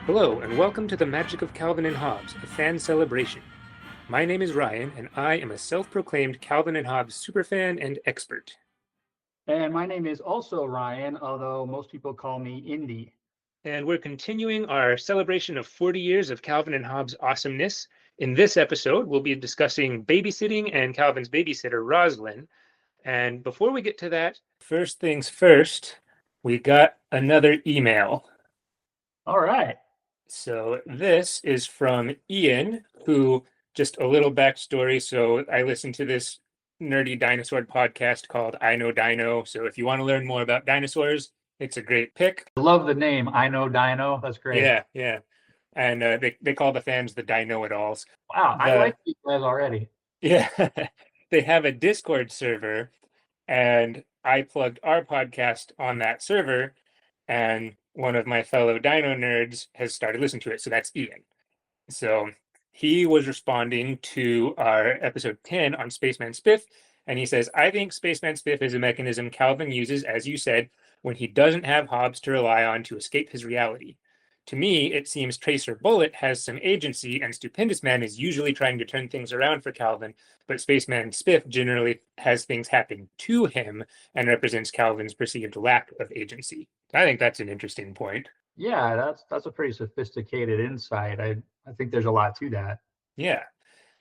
Hello, and welcome to the Magic of Calvin and Hobbes, a fan celebration. My name is Ryan, and I am a self-proclaimed Calvin and Hobbes superfan and expert. And my name is also Ryan, although most people call me Indy. And we're continuing our celebration of 40 years of Calvin and Hobbes' awesomeness. In this episode, we'll be discussing babysitting and Calvin's babysitter, Rosalyn. And before we get to that, first things first, we got another email. All right. So this is from Ian, who, just a little backstory. So I listen to this nerdy dinosaur podcast called I Know Dino. So if you want to learn more about dinosaurs, it's a great pick. I love the name. I Know Dino. That's great. Yeah. And they call the fans the Dino-it-alls. Wow, I like these guys already. Yeah, they have a Discord server, and I plugged our podcast on that server, and one of my fellow dino nerds has started listening to it. So that's Ian. So he was responding to our episode 10 on Spaceman Spiff, and he says, I think Spaceman Spiff is a mechanism Calvin uses, as you said, when he doesn't have Hobbes to rely on to escape his reality. To me, it seems Tracer Bullet has some agency, and Stupendous Man is usually trying to turn things around for Calvin, but Spaceman Spiff generally has things happen to him and represents Calvin's perceived lack of agency. I think that's an interesting point. Yeah, that's a pretty sophisticated insight. I think there's a lot to that. Yeah.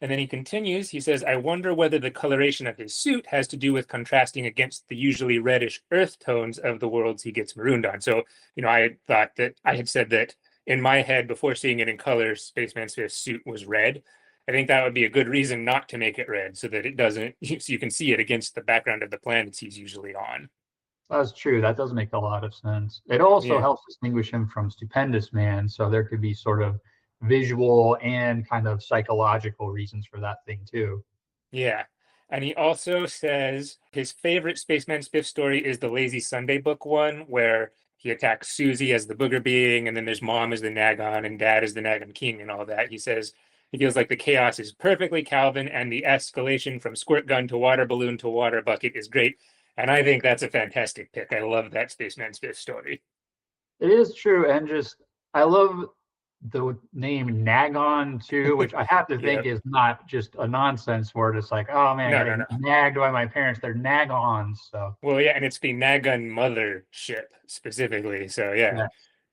And then he continues, he says, I wonder whether the coloration of his suit has to do with contrasting against the usually reddish earth tones of the worlds he gets marooned on. So, I thought that I had said that in my head before seeing it in color, Spaceman Spiff's suit was red. I think that would be a good reason not to make it red so that it doesn't, so you can see it against the background of the planets he's usually on. That's true. That does make a lot of sense. It also Yeah. helps distinguish him from Stupendous Man. So there could be sort of visual and kind of psychological reasons for that thing too. Yeah. And he also says his favorite Spaceman Spiff story is the Lazy Sunday book one, where he attacks Susie as the booger being, and then there's mom as the Nagon, and dad as the Nagon King, and all that. He says he feels like the chaos is perfectly Calvin, and the escalation from squirt gun to water balloon to water bucket is great. And I think that's a fantastic pick. I love that Spaceman Spiff story. It is true, and just I love the name Nagon too, which I have to think Yep. is not just a nonsense word. It's like, oh man, No, I no, got no. nagged by my parents. They're Nagons. So Well, yeah, and it's the Nagun mothership specifically. So yeah. yeah,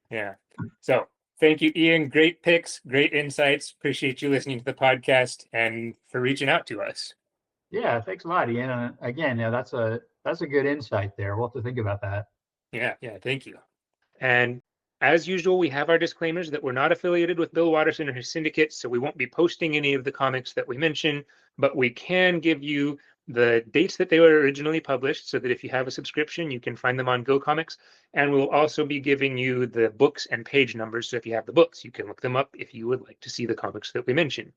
Yeah. So thank you, Ian. Great picks, great insights. Appreciate you listening to the podcast and for reaching out to us. yeah. Thanks a lot, Ian. And again, yeah, that's a good insight there. We'll have to think about that. Yeah, thank you. And as usual, we have our disclaimers that we're not affiliated with Bill Watterson or his syndicate, so we won't be posting any of the comics that we mention, but we can give you the dates that they were originally published so that if you have a subscription, you can find them on Go Comics. And we'll also be giving you the books and page numbers. So if you have the books, you can look them up if you would like to see the comics that we mention.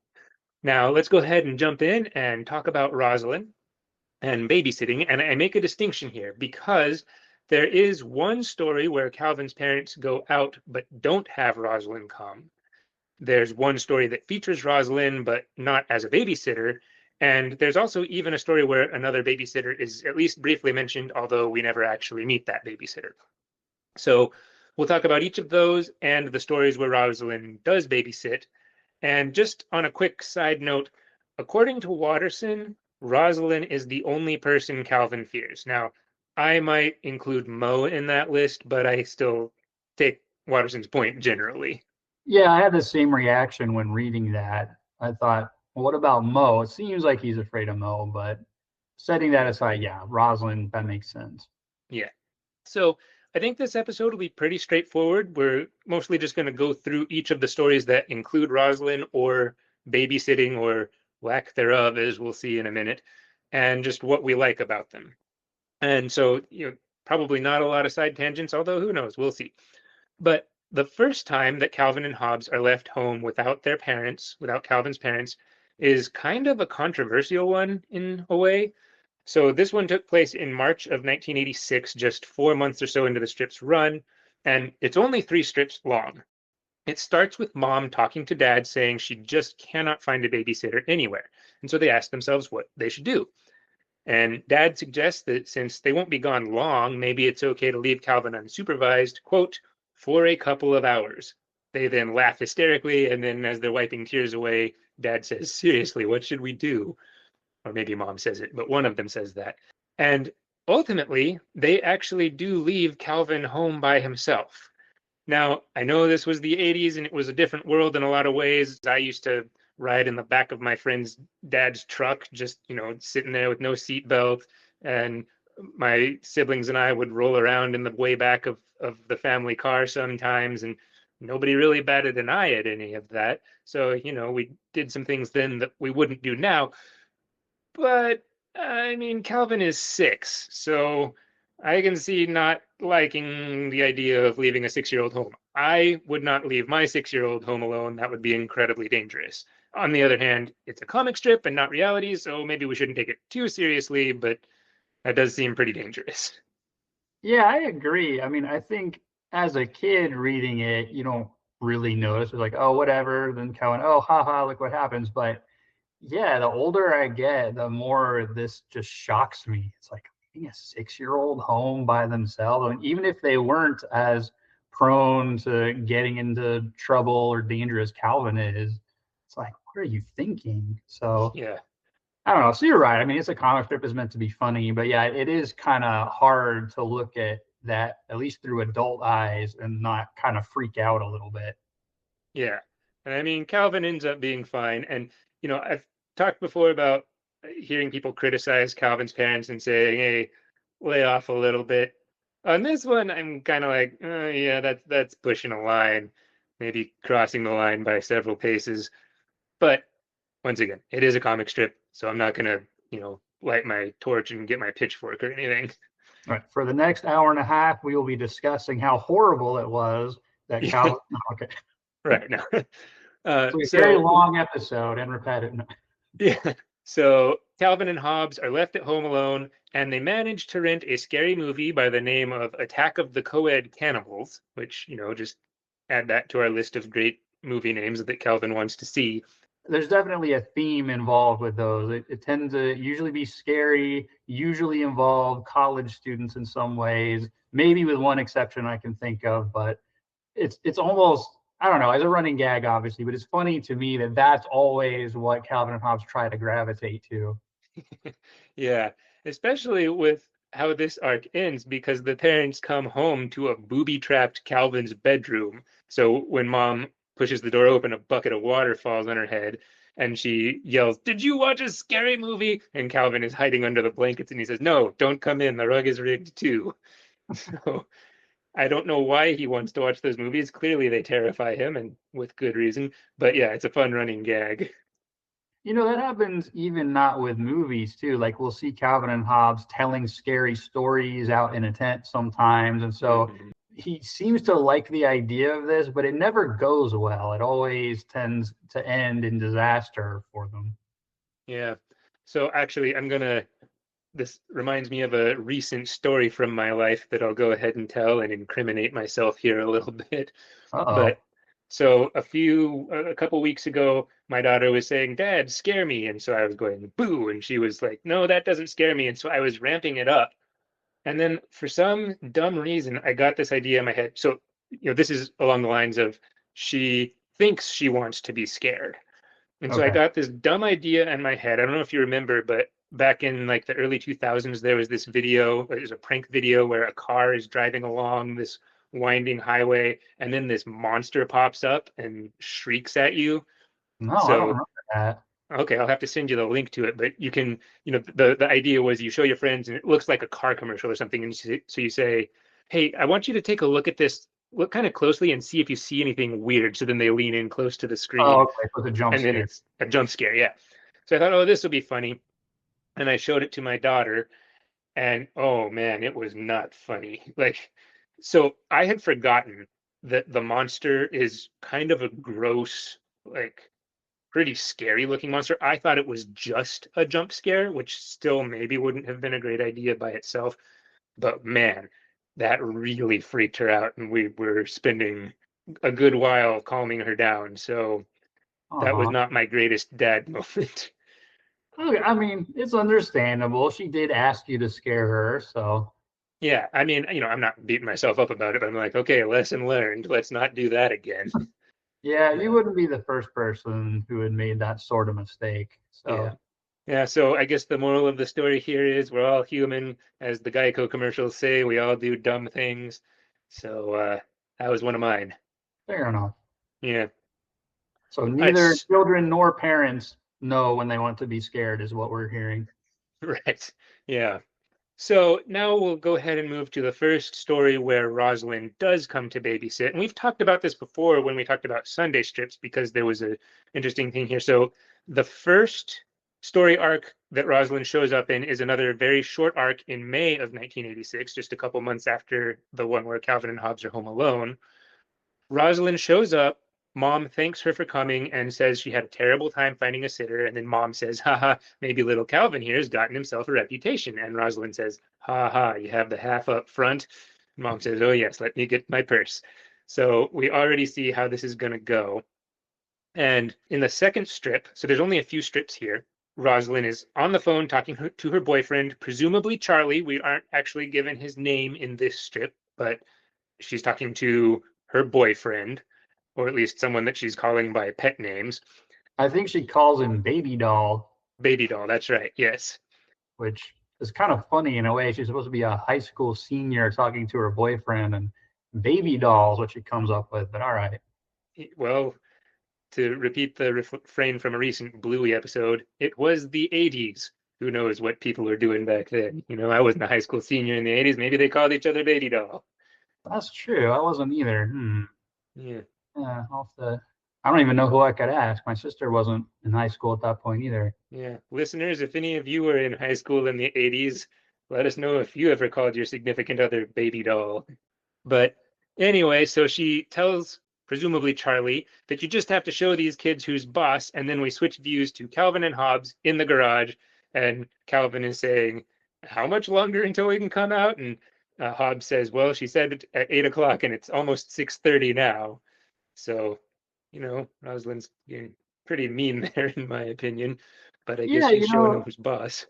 Now, let's go ahead and jump in and talk about Rosalind and babysitting. And I make a distinction here because there is one story where Calvin's parents go out but don't have Rosalind come. There's one story that features Rosalind but not as a babysitter. And there's also even a story where another babysitter is at least briefly mentioned, although we never actually meet that babysitter. So we'll talk about each of those and the stories where Rosalind does babysit. And just on a quick side note, according to Watterson, Rosalind is the only person Calvin fears. Now, I might include Mo in that list, but I still take Watterson's point generally. Yeah, I had the same reaction when reading that. I thought, well, what about Mo? It seems like he's afraid of Mo, but setting that aside, yeah, Rosalind, that makes sense. Yeah. So I think this episode will be pretty straightforward. We're mostly just going to go through each of the stories that include Rosalind or babysitting or lack thereof, as we'll see in a minute, and just what we like about them. And so, probably not a lot of side tangents, although who knows, we'll see. But the first time that Calvin and Hobbes are left home without their parents, without Calvin's parents, is kind of a controversial one in a way. So this one took place in March of 1986, just 4 months or so into the strip's run, and it's only 3 strips long. It starts with mom talking to dad saying she just cannot find a babysitter anywhere. And so they ask themselves what they should do. And dad suggests that since they won't be gone long, maybe it's okay to leave Calvin unsupervised, quote, for a couple of hours. they then laugh hysterically, and then as they're wiping tears away, Dad says, "Seriously, what should we do?" Or maybe Mom says it, but one of them says that. And ultimately, they actually do leave Calvin home by himself. Now, I know this was the 80s and it was a different world in a lot of ways. I used to ride in the back of my friend's dad's truck, just, sitting there with no seatbelt. And my siblings and I would roll around in the way back of the family car sometimes. And nobody really batted an eye at any of that. So, we did some things then that we wouldn't do now. But I mean, Calvin is 6, so I can see not liking the idea of leaving a 6-year-old home. I would not leave my 6-year-old home alone. That would be incredibly dangerous. On the other hand, it's a comic strip and not reality, so maybe we shouldn't take it too seriously, but that does seem pretty dangerous. Yeah, I agree. I mean, I think as a kid reading it, you don't really notice. It's like, oh, whatever. Then Cohen, oh, haha, look what happens. But yeah, the older I get, the more this just shocks me. It's like leaving a 6-year-old home by themselves. And even if they weren't as prone to getting into trouble or danger as Calvin is, it's like, what are you thinking? So Yeah. I don't know. So you're right. I mean, it's a comic strip is meant to be funny, but yeah, it is kind of hard to look at that at least through adult eyes and not kind of freak out a little bit. Yeah. And I mean, Calvin ends up being fine. And, I've talked before about hearing people criticize Calvin's parents and saying, hey, lay off a little bit. On this one, I'm kind of like, yeah, that's pushing a line, maybe crossing the line by several paces. But once again, it is a comic strip, so I'm not gonna, light my torch and get my pitchfork or anything. All right. For the next hour and a half, we will be discussing how horrible it was that Yeah, Calvin. Okay. right now. It's a very So long episode and repetitive. yeah, so Calvin and Hobbes are left at home alone, and they manage to rent a scary movie by the name of Attack of the Coed Cannibals, which, just add that to our list of great movie names that Calvin wants to see. There's definitely a theme involved with those. It tends to usually be scary, usually involve college students in some ways, maybe with one exception I can think of, but it's almost, I don't know, as a running gag, obviously, but it's funny to me that that's always what Calvin and Hobbes try to gravitate to. Yeah, especially with how this arc ends because the parents come home to a booby-trapped Calvin's bedroom. So when Mom pushes the door open, a bucket of water falls on her head and she yells, "Did you watch a scary movie?" And Calvin is hiding under the blankets and he says, "No, don't come in. The rug is rigged too." So I don't know why he wants to watch those movies. Clearly they terrify him and with good reason. But yeah, it's a fun running gag. That happens even not with movies too. Like we'll see Calvin and Hobbes telling scary stories out in a tent sometimes. And so Mhm. he seems to like the idea of this, but it never goes well. It always tends to end in disaster for them. Yeah. So actually, this reminds me of a recent story from my life that I'll go ahead and tell and incriminate myself here a little bit. Uh-oh. But so a couple weeks ago, my daughter was saying, "Dad, scare me." And so I was going, "Boo." And she was like, "No, that doesn't scare me." And so I was ramping it up. And then for some dumb reason, I got this idea in my head. So, this is along the lines of she thinks she wants to be scared. And so I Okay. got this dumb idea in my head. I don't know if you remember, but back in like the early 2000s, there was this video, it was a prank video where a car is driving along this winding highway and then this monster pops up and shrieks at you. No, I don't So, remember that. okay, I'll have to send you the link to it, but you can, the idea was you show your friends and it looks like a car commercial or something. And so you say, "Hey, I want you to take a look at this, look kind of closely and see if you see anything weird." So then they lean in close to the Oh, screen okay. It was a jump and then scare. it's a jump scare. Yeah. So I thought, oh, this will be funny. And I showed it to my daughter, and oh man, it was not funny. Like, so I had forgotten that the monster is kind of a gross, like pretty scary looking monster. I thought it was just a jump scare, which still maybe wouldn't have been a great idea by itself. But man, that really freaked her out, and we were spending a good while calming her down. So that was Uh-huh. not my greatest dad moment. Okay, I mean, it's understandable. She did ask you to scare her, so Yeah, I mean, I'm not beating myself up about it, but I'm like, okay, lesson learned. Let's not do that again. Yeah, you Uh, wouldn't be the first person who had made that sort of mistake. yeah. So Yeah, so I guess the moral of the story here is we're all human. As the Geico commercials say, we all do dumb things. So that was one of mine. fair enough. Yeah. So All right. neither children nor parents know when they want to be scared, is what we're hearing. Right. Yeah. So now we'll go ahead and move to the first story where Rosalyn does come to babysit. And we've talked about this before when we talked about Sunday strips because there was a interesting thing here. So the first story arc that Rosalyn shows up in is another very short arc in May of 1986, just a couple months after the one where Calvin and Hobbes are home alone. Rosalind shows up. Mom thanks her for coming and says she had a terrible time finding a sitter. And then mom says, haha, maybe little Calvin here has gotten himself a reputation. And Rosalind says, ha ha, you have the half up front. Mom says, oh, yes, let me get my purse. So we already see how this is going to go. And in the second strip, so there's only a few strips here. Rosalind is on the phone talking to her boyfriend, presumably Charlie. We aren't actually given his name in this strip, but she's talking to her boyfriend, or at least someone that she's calling by pet names. I think she calls him baby doll, Baby doll, that's right, yes. which is kind of funny in a way. She's supposed to be a high school senior talking to her boyfriend, and baby doll is what she comes up with. But all right. Well, to repeat the refrain from a recent Bluey episode, it was the 80s. Who knows what people were doing back then? You know, I wasn't a high school senior in the 80s. Maybe they called each other baby doll. That's true. I wasn't either. Yeah, Yeah, I don't even know who I could ask. My sister wasn't in high school at that point either. yeah. Listeners, if any of you were in high school in the 80s, let us know if you ever called your significant other baby doll. But anyway, so she tells presumably Charlie that you just have to show these kids who's boss, and then we switch views to Calvin and Hobbes in the garage, and Calvin is saying, "How much longer until we can come out?" And Hobbes says, "Well, she said it at 8 o'clock, and it's almost 6:30 now." So, Rosalind's getting pretty mean there, in my opinion. But I guess Yeah, she's showing them who's boss.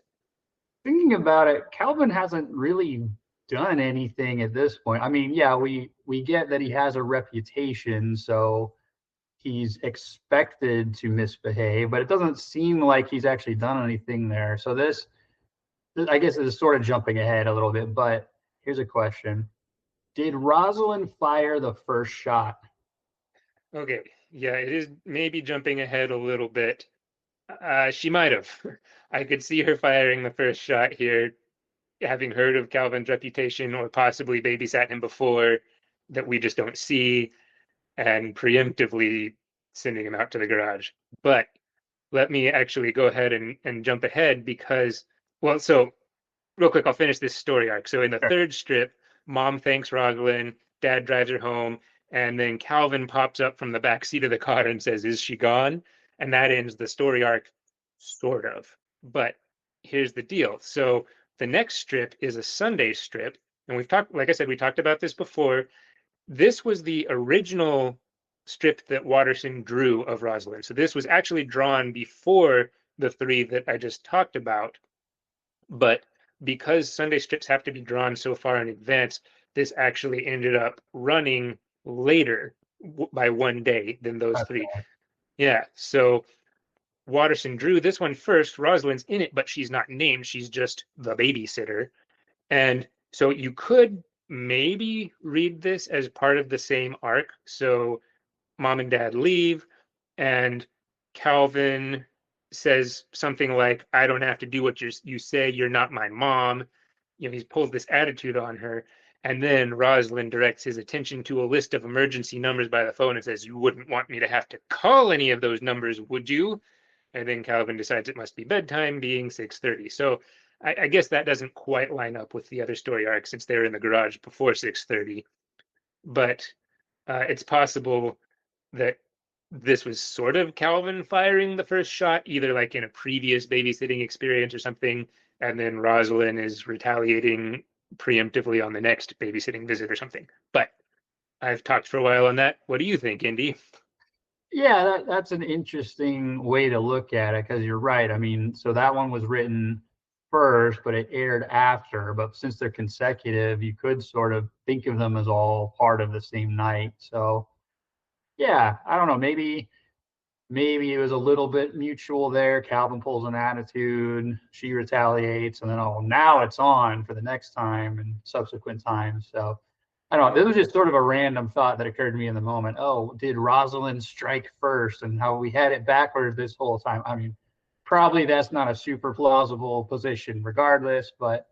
thinking about it, Calvin hasn't really done anything at this point. I mean, yeah, we get that he has a reputation, so he's expected to misbehave, but it doesn't seem like he's actually done anything there. So I guess, is sort of jumping ahead a little bit. But here's a question: did Rosalind fire the first shot? Okay, yeah, it is maybe jumping ahead a little bit. She might have. I could see her firing the first shot here, having heard of Calvin's reputation or possibly babysat him before that we just don't see, and preemptively sending him out to the garage. But let me actually go ahead and jump ahead because, well, so real quick, I'll finish this story arc. So in the Sure. third strip, mom thanks Rosalind, dad drives her home, and then Calvin pops up from the back seat of the car and says, "Is she gone?" And that ends the story arc, sort of. But here's the deal. So the next strip is a Sunday strip, and we've talked, like I said, we talked about this before. This was the original strip that Watterson drew of Rosalind. So this was actually drawn before the three that I just talked about. But because Sunday strips have to be drawn so far in advance, this actually ended up running later by one day than those three. Yeah. So Watterson drew this one first. Rosalind's in it, but she's not named. She's just the babysitter. And so you could maybe read this as part of the same arc. So mom and dad leave, and Calvin says something like, "I don't have to do what you say. You're not my mom." He's pulled this attitude on her. And then Rosalind directs his attention to a list of emergency numbers by the phone and says, "You wouldn't want me to have to call any of those numbers, would you?" And then Calvin decides it must be bedtime, being 6:30. So I guess that doesn't quite line up with the other story arc since they're in the garage before 6:30. But it's possible that this was sort of Calvin firing the first shot, either like in a previous babysitting experience or something, and then Rosalind is retaliating preemptively on the next babysitting visit or something. But I've talked for a while on that. What do you think, Indy? Yeah, that's an interesting way to look at it because you're right. I mean, so that one was written first, but it aired after. But since they're consecutive, you could sort of think of them as all part of the same night. So Yeah, I don't know. Maybe it was a little bit mutual there. Calvin pulls an attitude, she retaliates, and then oh, now it's on for the next time and subsequent times. So I don't know. This was just sort of a random thought that occurred to me in the moment. Oh, did Rosalyn strike first, and how we had it backwards this whole time? I mean, probably that's not a super plausible position, regardless, but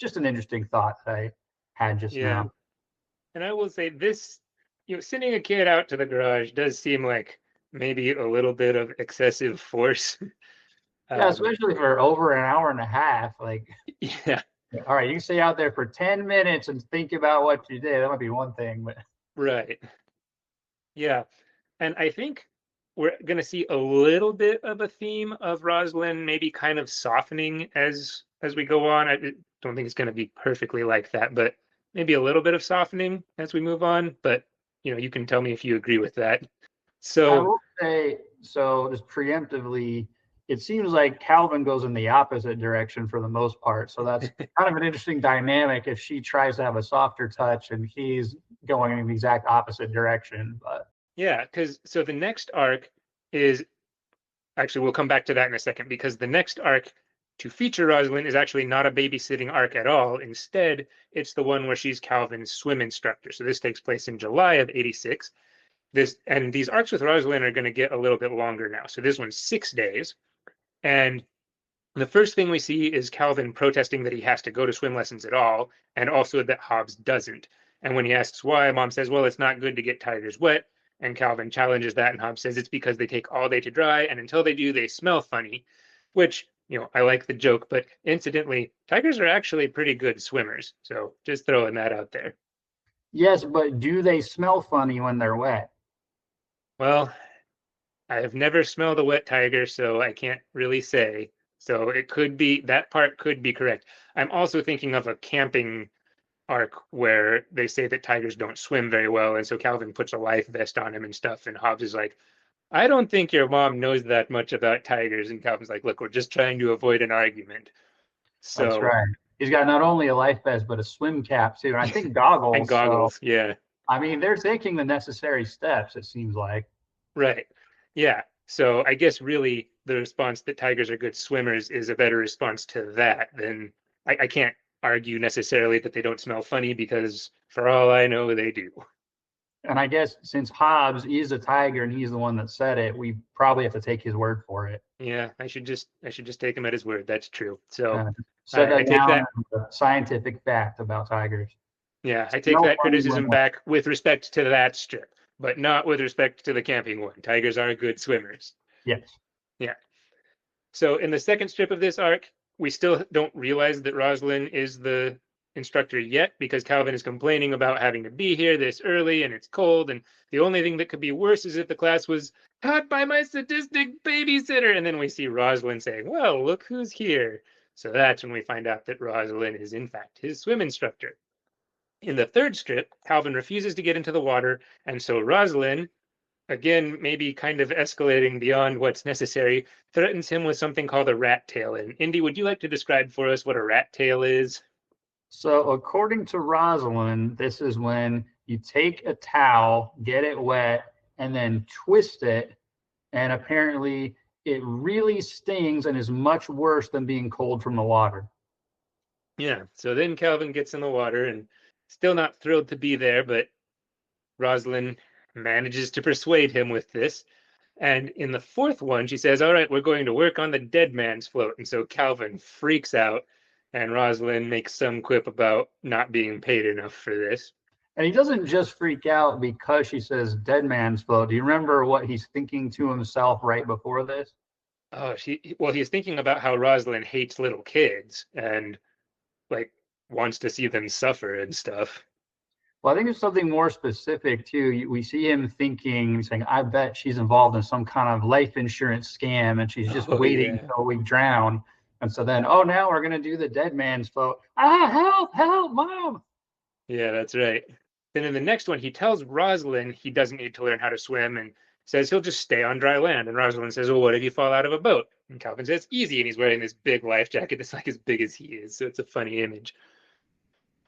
just an interesting thought that I had just Yeah. now. And I will say this, sending a kid out to the garage does seem like maybe a little bit of excessive force. Yeah, Um, especially for over an hour and a half. Like, yeah, all right, you can stay out there for 10 minutes and think about what you did. That might be one thing, but right. Yeah. And I think we're going to see a little bit of a theme of Roslyn maybe kind of softening as we go on. I don't think it's going to be perfectly like that, but maybe a little bit of softening as we move on. But you can tell me if you agree with that. I So will say so just preemptively, it seems like Calvin goes in the opposite direction for the most part. So that's kind of an interesting dynamic if she tries to have a softer touch and he's going in the exact opposite direction. But yeah, because so the next arc is actually we'll come back to that in a second because the next arc to feature Rosalind is actually not a babysitting arc at all. Instead, it's the one where she's Calvin's swim instructor. So this takes place in July of '86. These arcs with Rosalind are going to get a little bit longer now. So this one's 6 days, and the first thing we see is Calvin protesting that he has to go to swim lessons at all, and also that Hobbs doesn't. And when he asks why, Mom says, well, it's not good to get tigers wet. And Calvin challenges that, and Hobbs says it's because they take all day to dry, and until they do, they smell funny, which, I like the joke, but incidentally, tigers are actually pretty good swimmers. So just throwing that out there. yes, but do they smell funny when they're wet? Well, I have never smelled a wet tiger, so I can't really say. So it could be that part could be correct. I'm also thinking of a camping arc where they say that tigers don't swim very well, and so Calvin puts a life vest on him and stuff, and Hobbs is like, I don't think your mom knows that much about tigers, and Calvin's like, look, we're just trying to avoid an argument. That's So right. He's got not only a life vest, but a swim cap too. And I think and goggles. So, goggles, yeah. I mean, they're taking the necessary steps, it seems like. Right. Yeah. So I guess really the response that tigers are good swimmers is a better response to that than I can't argue necessarily that they don't smell funny because for all I know, they do. And I guess since Hobbs is a tiger and he's the one that said it, we probably have to take his word for it. Yeah, I should just take him at his word. That's true. So Set I that take down that. as a scientific fact about tigers. Yeah, I take No that funny when criticism back with respect to that strip, but not with respect to the camping one. Tigers are good swimmers. yes. Yeah. So in the second strip of this arc, we still don't realize that Roslyn is the instructor yet because Calvin is complaining about having to be here this early and it's cold. And the only thing that could be worse is if the class was taught by my sadistic babysitter. And then we see Roslyn saying, well, look who's here. So that's when we find out that Roslyn is in fact his swim instructor. In the third strip, Calvin refuses to get into the water. And so Roslyn, again, maybe kind of escalating beyond what's necessary, threatens him with something called a rat tail. And Indy, would you like to describe for us what a rat tail is? So according to Rosalind, this is when you take a towel, get it wet, and then twist it, and apparently it really stings and is much worse than being cold from the water. Yeah, so then Calvin gets in the water and still not thrilled to be there, but Rosalind manages to persuade him with this. And in the fourth one, she says, all right, we're going to work on the dead man's float. And so Calvin freaks out, and Rosalind makes some quip about not being paid enough for this. And he doesn't just freak out because she says dead man's float. Do you remember what he's thinking to himself right before this? Oh, he's thinking about how Rosalind hates little kids and like wants to see them suffer and stuff. Well, I think it's something more specific too. We see him thinking, saying, I bet she's involved in some kind of life insurance scam and she's just Oh, waiting yeah. until we drown. And so then, oh, now we're going to do the dead man's float. Ah, help, help, mom. Yeah, that's right. Then in the next one, he tells Rosalind he doesn't need to learn how to swim and says he'll just stay on dry land. And Rosalind says, well, what if you fall out of a boat? And Calvin says, easy. And he's wearing this big life jacket that's like as big as he is. So it's a funny image.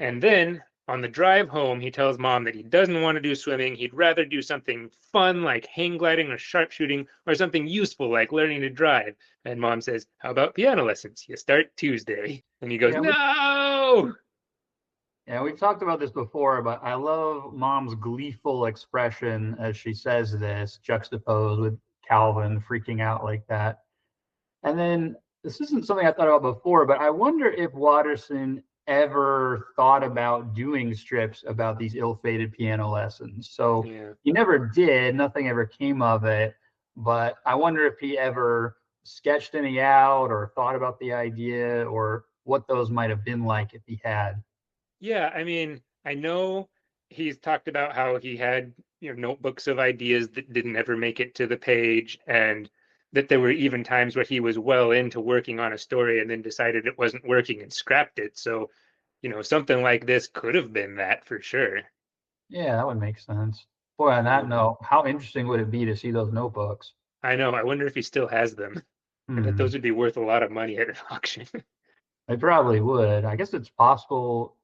And then On the drive home, he tells mom that he doesn't want to do swimming. He'd rather do something fun like hang gliding or sharpshooting or something useful like learning to drive. And mom says, "How about piano lessons? You start Tuesday." And he goes, Yeah, "No." yeah, we've talked about this before, but I love mom's gleeful expression as she says this, juxtaposed with Calvin freaking out like that. And then this isn't something I thought about before, but I wonder if Watterson ever thought about doing strips about these ill-fated piano lessons. So Yeah. he never did, nothing ever came of it, but I wonder if he ever sketched any out or thought about the idea or what those might have been like if he had. Yeah, I mean, I know he's talked about how he had, notebooks of ideas that didn't ever make it to the page, and that there were even times where he was well into working on a story and then decided it wasn't working and scrapped it. So, something like this could have been that for sure. Yeah, that would make sense. Boy, on that Um, note, how interesting would it be to see those notebooks? I know. I wonder if he still has them. I bet those Hmm. would be worth a lot of money at an auction. They probably would. I guess it's possible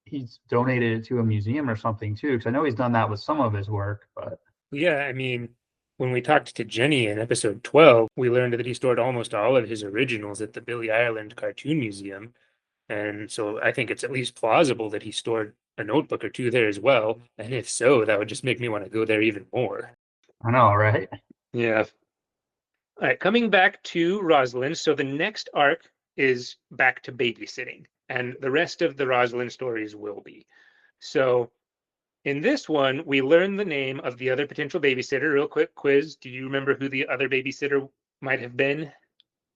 he's donated it to a museum or something too, because I know he's done that with some of his work. But Yeah, I mean, when we talked to Jenny in episode 12, we learned that he stored almost all of his originals at the Billy Ireland Cartoon Museum. And so I think it's at least plausible that he stored a notebook or two there as well. And if so, that would just make me want to go there even more. I know, right? Yeah. All right, coming back to Rosalyn. So the next arc is back to babysitting, and the rest of the Rosalyn stories will be. So in this one, we learn the name of the other potential babysitter. Real quick quiz. Do you remember who the other babysitter might have been?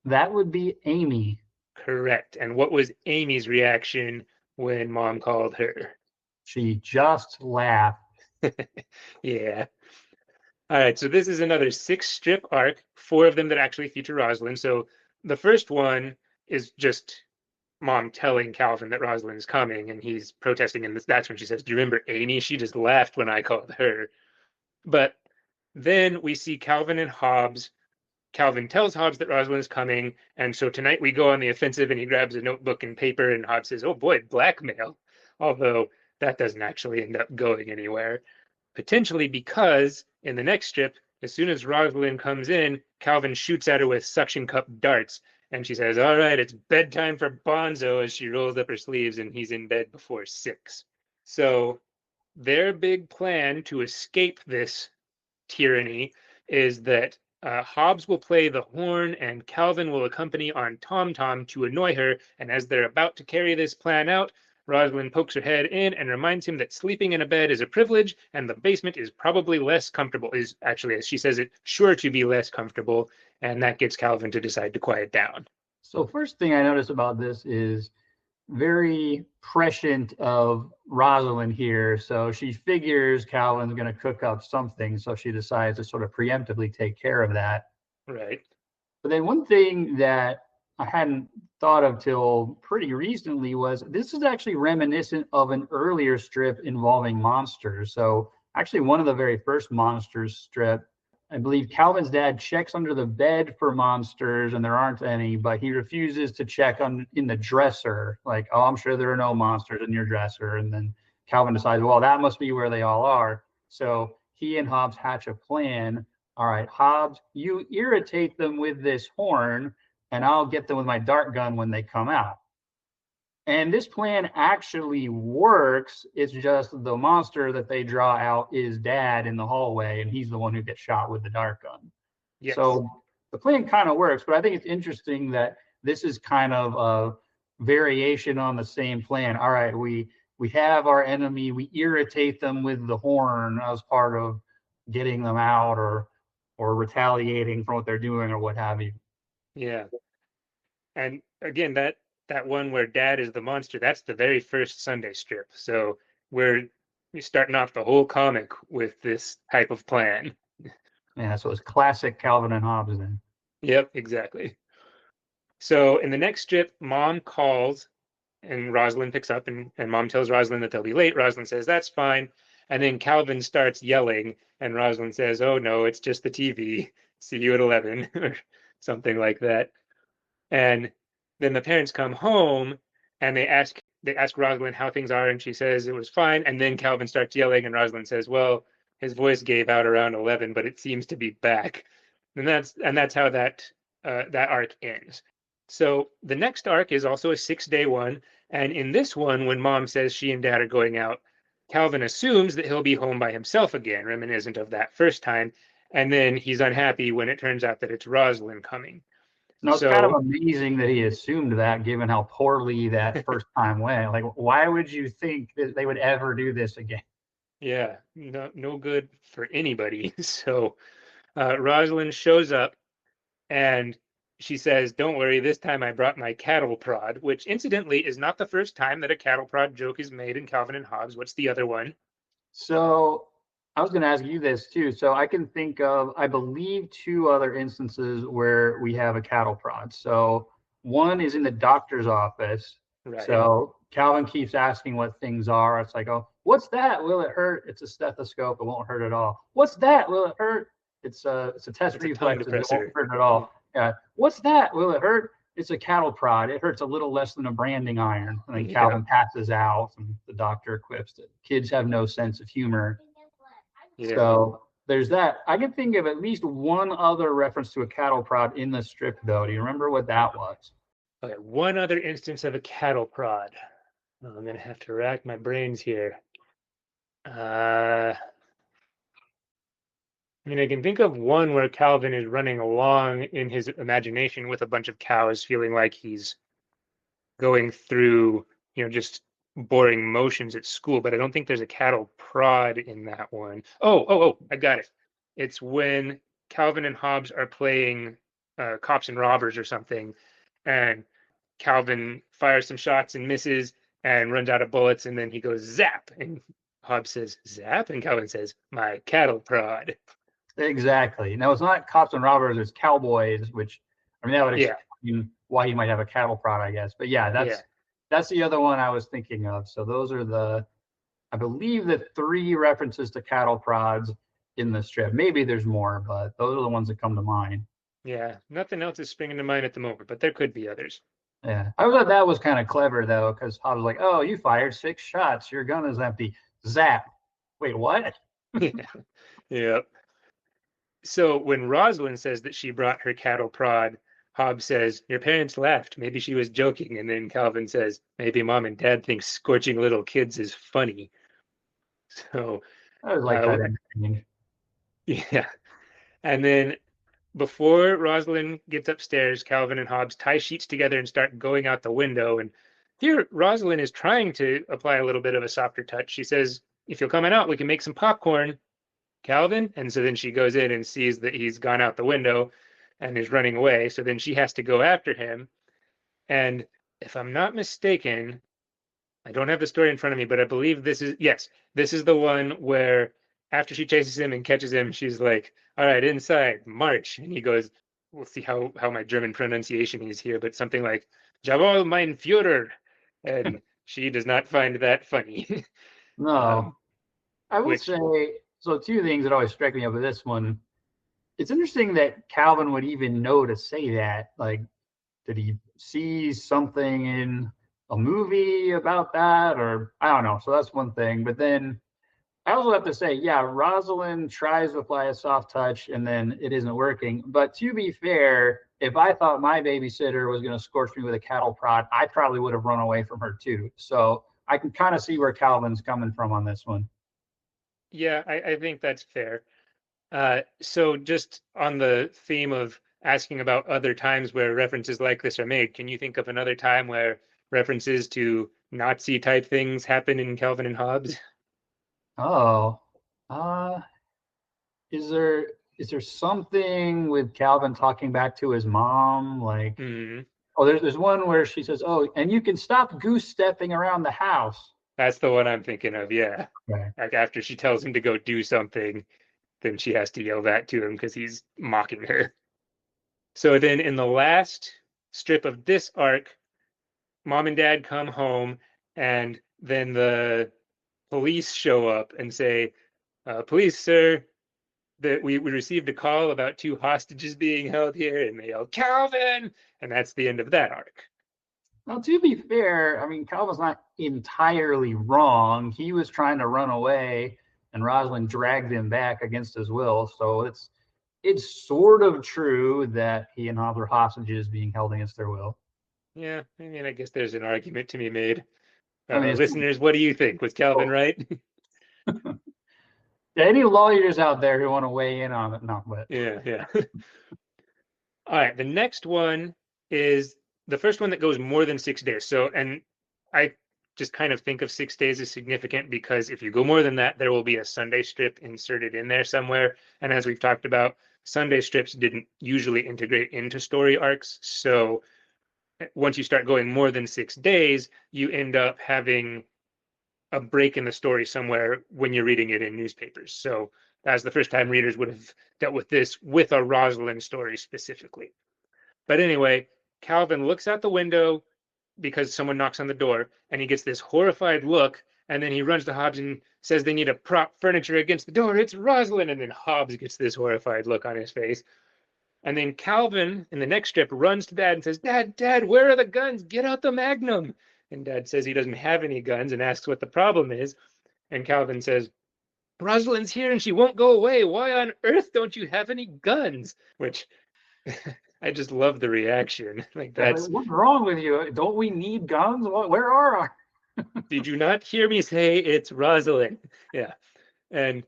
That would be Amy. Correct. And what was Amy's reaction when mom called her? She just laughed. Yeah. All right. So this is another six strip arc, four of them that actually feature Rosalind. So the first one is just mom telling Calvin that Rosalind is coming and he's protesting. And that's when she says, "Do you remember Amy? She just laughed when I called her." But then we see Calvin and Hobbs. Calvin tells Hobbs that Rosalind is coming. And so tonight we go on the offensive and he grabs a notebook and paper. And Hobbs says, "Oh boy, blackmail." Although that doesn't actually end up going anywhere. Potentially because in the next strip, as soon as Rosalind comes in, Calvin shoots at her with suction cup darts. And she says, "All right, it's bedtime for Bonzo," as she rolls up her sleeves and he's in bed before 6. So their big plan to escape this tyranny is that Hobbs will play the horn and Calvin will accompany on Tom Tom to annoy her. And as they're about to carry this plan out, Rosalind pokes her head in and reminds him that sleeping in a bed is a privilege and the basement is probably less comfortable, is actually, as she says it, sure to be less comfortable. And that gets Calvin to decide to quiet down. So first thing I notice about this is very prescient of Rosalind here. So she figures Calvin's going to cook up something, so she decides to sort of preemptively take care of that. Right. But then one thing that I hadn't thought of till pretty recently was this is actually reminiscent of an earlier strip involving monsters. So actually one of the very first monsters strip, I believe Calvin's dad checks under the bed for monsters and there aren't any, but he refuses to check in the dresser. Like, oh, I'm sure there are no monsters in your dresser. And then Calvin decides, well, that must be where they all are. So he and Hobbs hatch a plan. All right, Hobbs, you irritate them with this horn, and I'll get them with my dart gun when they come out. And this plan actually works. It's just the monster that they draw out is dad in the hallway, and he's the one who gets shot with the dart gun. Yes. So the plan kind of works, but I think it's interesting that this is kind of a variation on the same plan. All right, we have our enemy, we irritate them with the horn as part of getting them out or retaliating for what they're doing or what have you. Yeah. And again, that one where dad is the monster, that's the very first Sunday strip. So we're starting off the whole comic with this type of plan. Yeah, so it's classic Calvin and Hobbes then. Yep, exactly. So in the next strip, mom calls and Rosalind picks up and mom tells Rosalind that they'll be late. Rosalind says, "That's fine." And then Calvin starts yelling and Rosalind says, "Oh no, it's just the TV. See you at 11," or something like that. And then the parents come home and they ask they ask Rosalyn how things are, and she says it was fine. And then Calvin starts yelling, and Rosalyn says, "Well, his voice gave out around 11, but it seems to be back." And that's how that arc ends. So the next arc is also a 6-day one, and in this one, when Mom says she and Dad are going out, Calvin assumes that he'll be home by himself again, reminiscent of that first time, and then he's unhappy when it turns out that it's Rosalyn coming. No, it's kind of So amazing that he assumed that, given how poorly that first time went. Like, why would you think that they would ever do this again? yeah, no good for anybody. So Rosalind shows up and she says, "Don't worry, this time I brought my cattle prod," which incidentally is not the first time that a cattle prod joke is made in Calvin and Hobbes. What's the other one? So I was going to ask you this too. So I can think of, I believe, two other instances where we have a cattle prod. So one is in the doctor's office. Right. So Calvin keeps asking what things are. It's like, oh, what's that? Will it hurt? It's a stethoscope. It won't hurt at all. What's that? Will it hurt? It's a test It's a tongue reflexes. It won't depressor. hurt at all. Yeah. What's that? Will it hurt? It's a cattle prod. It hurts a little less than a branding iron. And then Yeah. Calvin passes out, and the doctor quips that kids have no sense of humor. Yeah. So there's that. I can think of at least one other reference to a cattle prod in the strip, though. Do you remember what that was? Okay, one other instance of a cattle prod. Oh, I'm gonna have to rack my brains here. I mean, I can think of one where Calvin is running along in his imagination with a bunch of cows, feeling like he's going through, just boring motions at school, but I don't think there's a cattle prod in that one. Oh, I got it. It's when Calvin and Hobbes are playing cops and robbers or something, and Calvin fires some shots and misses and runs out of bullets, and then he goes zap, and Hobbes says zap, and Calvin says my cattle prod. Exactly. Now, it's not cops and robbers, it's cowboys, which, I mean, that would Yeah, explain why he might have a cattle prod, I guess. But yeah, yeah. that's the other one I was thinking of. So those are I believe, the three references to cattle prods in the strip. Maybe there's more, but those are the ones that come to mind. Yeah, nothing else is springing to mind at the moment, but there could be others. Yeah. I thought that was kind of clever, though, because I was like, oh, you fired 6 shots. Your gun is empty. Zap. Wait, what? Yeah. Yeah. So when Rosalind says that she brought her cattle prod, Hobbes says, "Your parents laughed. Maybe she was joking." And then Calvin says, "Maybe mom and dad think scorching little kids is funny." So, I was like uh, that ending. yeah. And then before Rosalind gets upstairs, Calvin and Hobbes tie sheets together and start going out the window. And here, Rosalind is trying to apply a little bit of a softer touch. She says, "If you'll come on out, we can make some popcorn, Calvin." And so then she goes in and sees that he's gone out the window and is running away. So then she has to go after him. And if I'm not mistaken, I don't have the story in front of me, but I believe yes, this is the one where after she chases him and catches him, she's like, "All right, inside, march." And he goes, we'll see how my German pronunciation is here, but something like, "Jawohl, mein Führer." And she does not find that funny. No, um, I will which, say, so two things that always strike me up with this one. It's interesting that Calvin would even know to say that. Like, did he see something in a movie about that? Or I don't know. So that's one thing. But then I also have to say, yeah, Rosalind tries to apply a soft touch and then it isn't working. But to be fair, if I thought my babysitter was going to scorch me with a cattle prod, I probably would have run away from her too. So I can kind of see where Calvin's coming from on this one. yeah, I think that's fair. So just on the theme of asking about other times where references like this are made, can you think of another time where references to Nazi type things happen in Calvin and Hobbes? Oh, uh, is there is there something with Calvin talking back to his mom? Like, Hmm. oh, there's one where she says, "Oh, and you can stop goose stepping around the house." That's the one I'm thinking of, yeah. Okay. Like after she tells him to go do something, then she has to yell that to him because he's mocking her. So then in the last strip of this arc, mom and dad come home, and then the police show up and say, "Police, sir, that we received a call about two hostages being held here," and they yell, "Calvin!" And that's the end of that arc. Now, to be fair, I mean, Calvin's not entirely wrong. He was trying to run away, and Rosalyn dragged him back against his will. So it's sort of true that he and Hobbs are hostages being held against their will. Yeah, I mean, I guess there's an argument to be made. I mean, it's Listeners, what do you think? Was Calvin cool. right? Any lawyers out there who want to weigh in on it? No, but Yeah, yeah. All right, the next one is the first one that goes more than 6 days. So, and I just kind of think of 6 days as significant because if you go more than that, there will be a Sunday strip inserted in there somewhere. And as we've talked about, Sunday strips didn't usually integrate into story arcs. So once you start going more than 6 days, you end up having a break in the story somewhere when you're reading it in newspapers. So that's the first time readers would have dealt with this with a Rosalyn story specifically. But anyway, Calvin looks out the window because someone knocks on the door and he gets this horrified look. And then he runs to Hobbs and says they need to prop furniture against the door. It's Rosalyn. And then Hobbs gets this horrified look on his face. And then Calvin in the next strip runs to Dad and says, Dad, where are the guns? Get out the Magnum. And Dad says he doesn't have any guns and asks what the problem is. And Calvin says, Rosalyn's here and she won't go away. Why on earth don't you have any guns? Which I just love the reaction. Like yeah, like, that's, what's wrong with you? Don't we need guns? Where are our? did you not hear me say it's Rosalyn? Yeah. And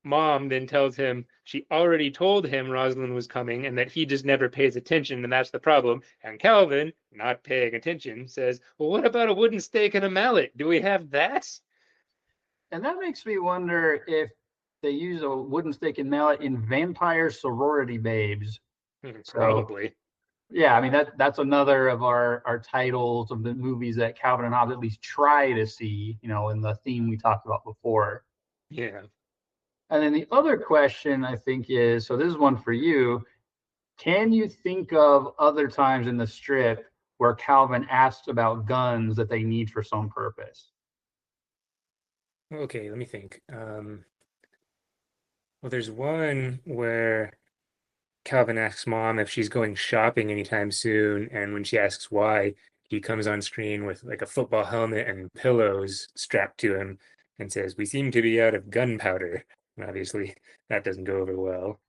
Mom then tells him she already told him Rosalyn was coming and that he just never pays attention, and that's the problem. And Calvin, not paying attention, says, well, what about a wooden stake and a mallet? Do we have that? And that makes me wonder if they use a wooden stake and mallet in Vampire Sorority Babes. So Probably. yeah, I mean that's another of our titles of the movies that Calvin and Hobbes at least try to see, in the theme we talked about before. Yeah. And then the other question I think is, so this is one for you. Can you think of other times in the strip where Calvin asks about guns that they need for some purpose? Okay, let me think. Well, there's one where Calvin asks Mom if she's going shopping anytime soon, and when she asks why, he comes on screen with like a football helmet and pillows strapped to him and says, "We seem to be out of gunpowder." And obviously, that doesn't go over well.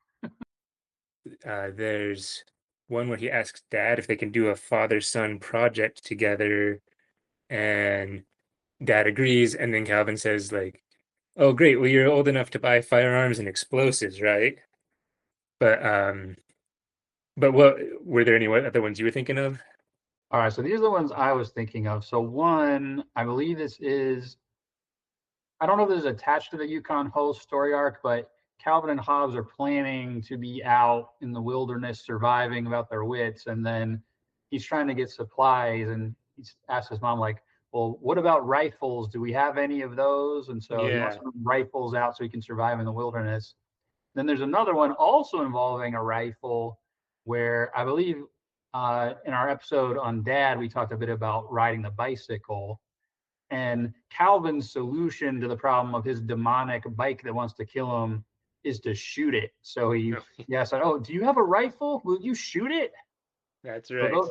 There's one where he asks Dad if they can do a father-son project together, and Dad agrees, and then Calvin says, like, "Oh, great, well, you're old enough to buy firearms and explosives, right?" But what were there any other ones you were thinking of? All right, so these are the ones I was thinking of. So one, I believe this is, I don't know if this is attached to the Yukon Host story arc, but Calvin and Hobbes are planning to be out in the wilderness surviving about their wits. And then he's trying to get supplies and he's asked his mom, like, well, what about rifles? Do we have any of those? And so he wants Yeah. some rifles out so he can survive in the wilderness. Then there's another one also involving a rifle where I believe in our episode on Dad, we talked a bit about riding the bicycle. And Calvin's solution to the problem of his demonic bike that wants to kill him is to shoot it. So Oh, yeah, said, "Oh, do you have a rifle? Will you shoot it?" that's So right. those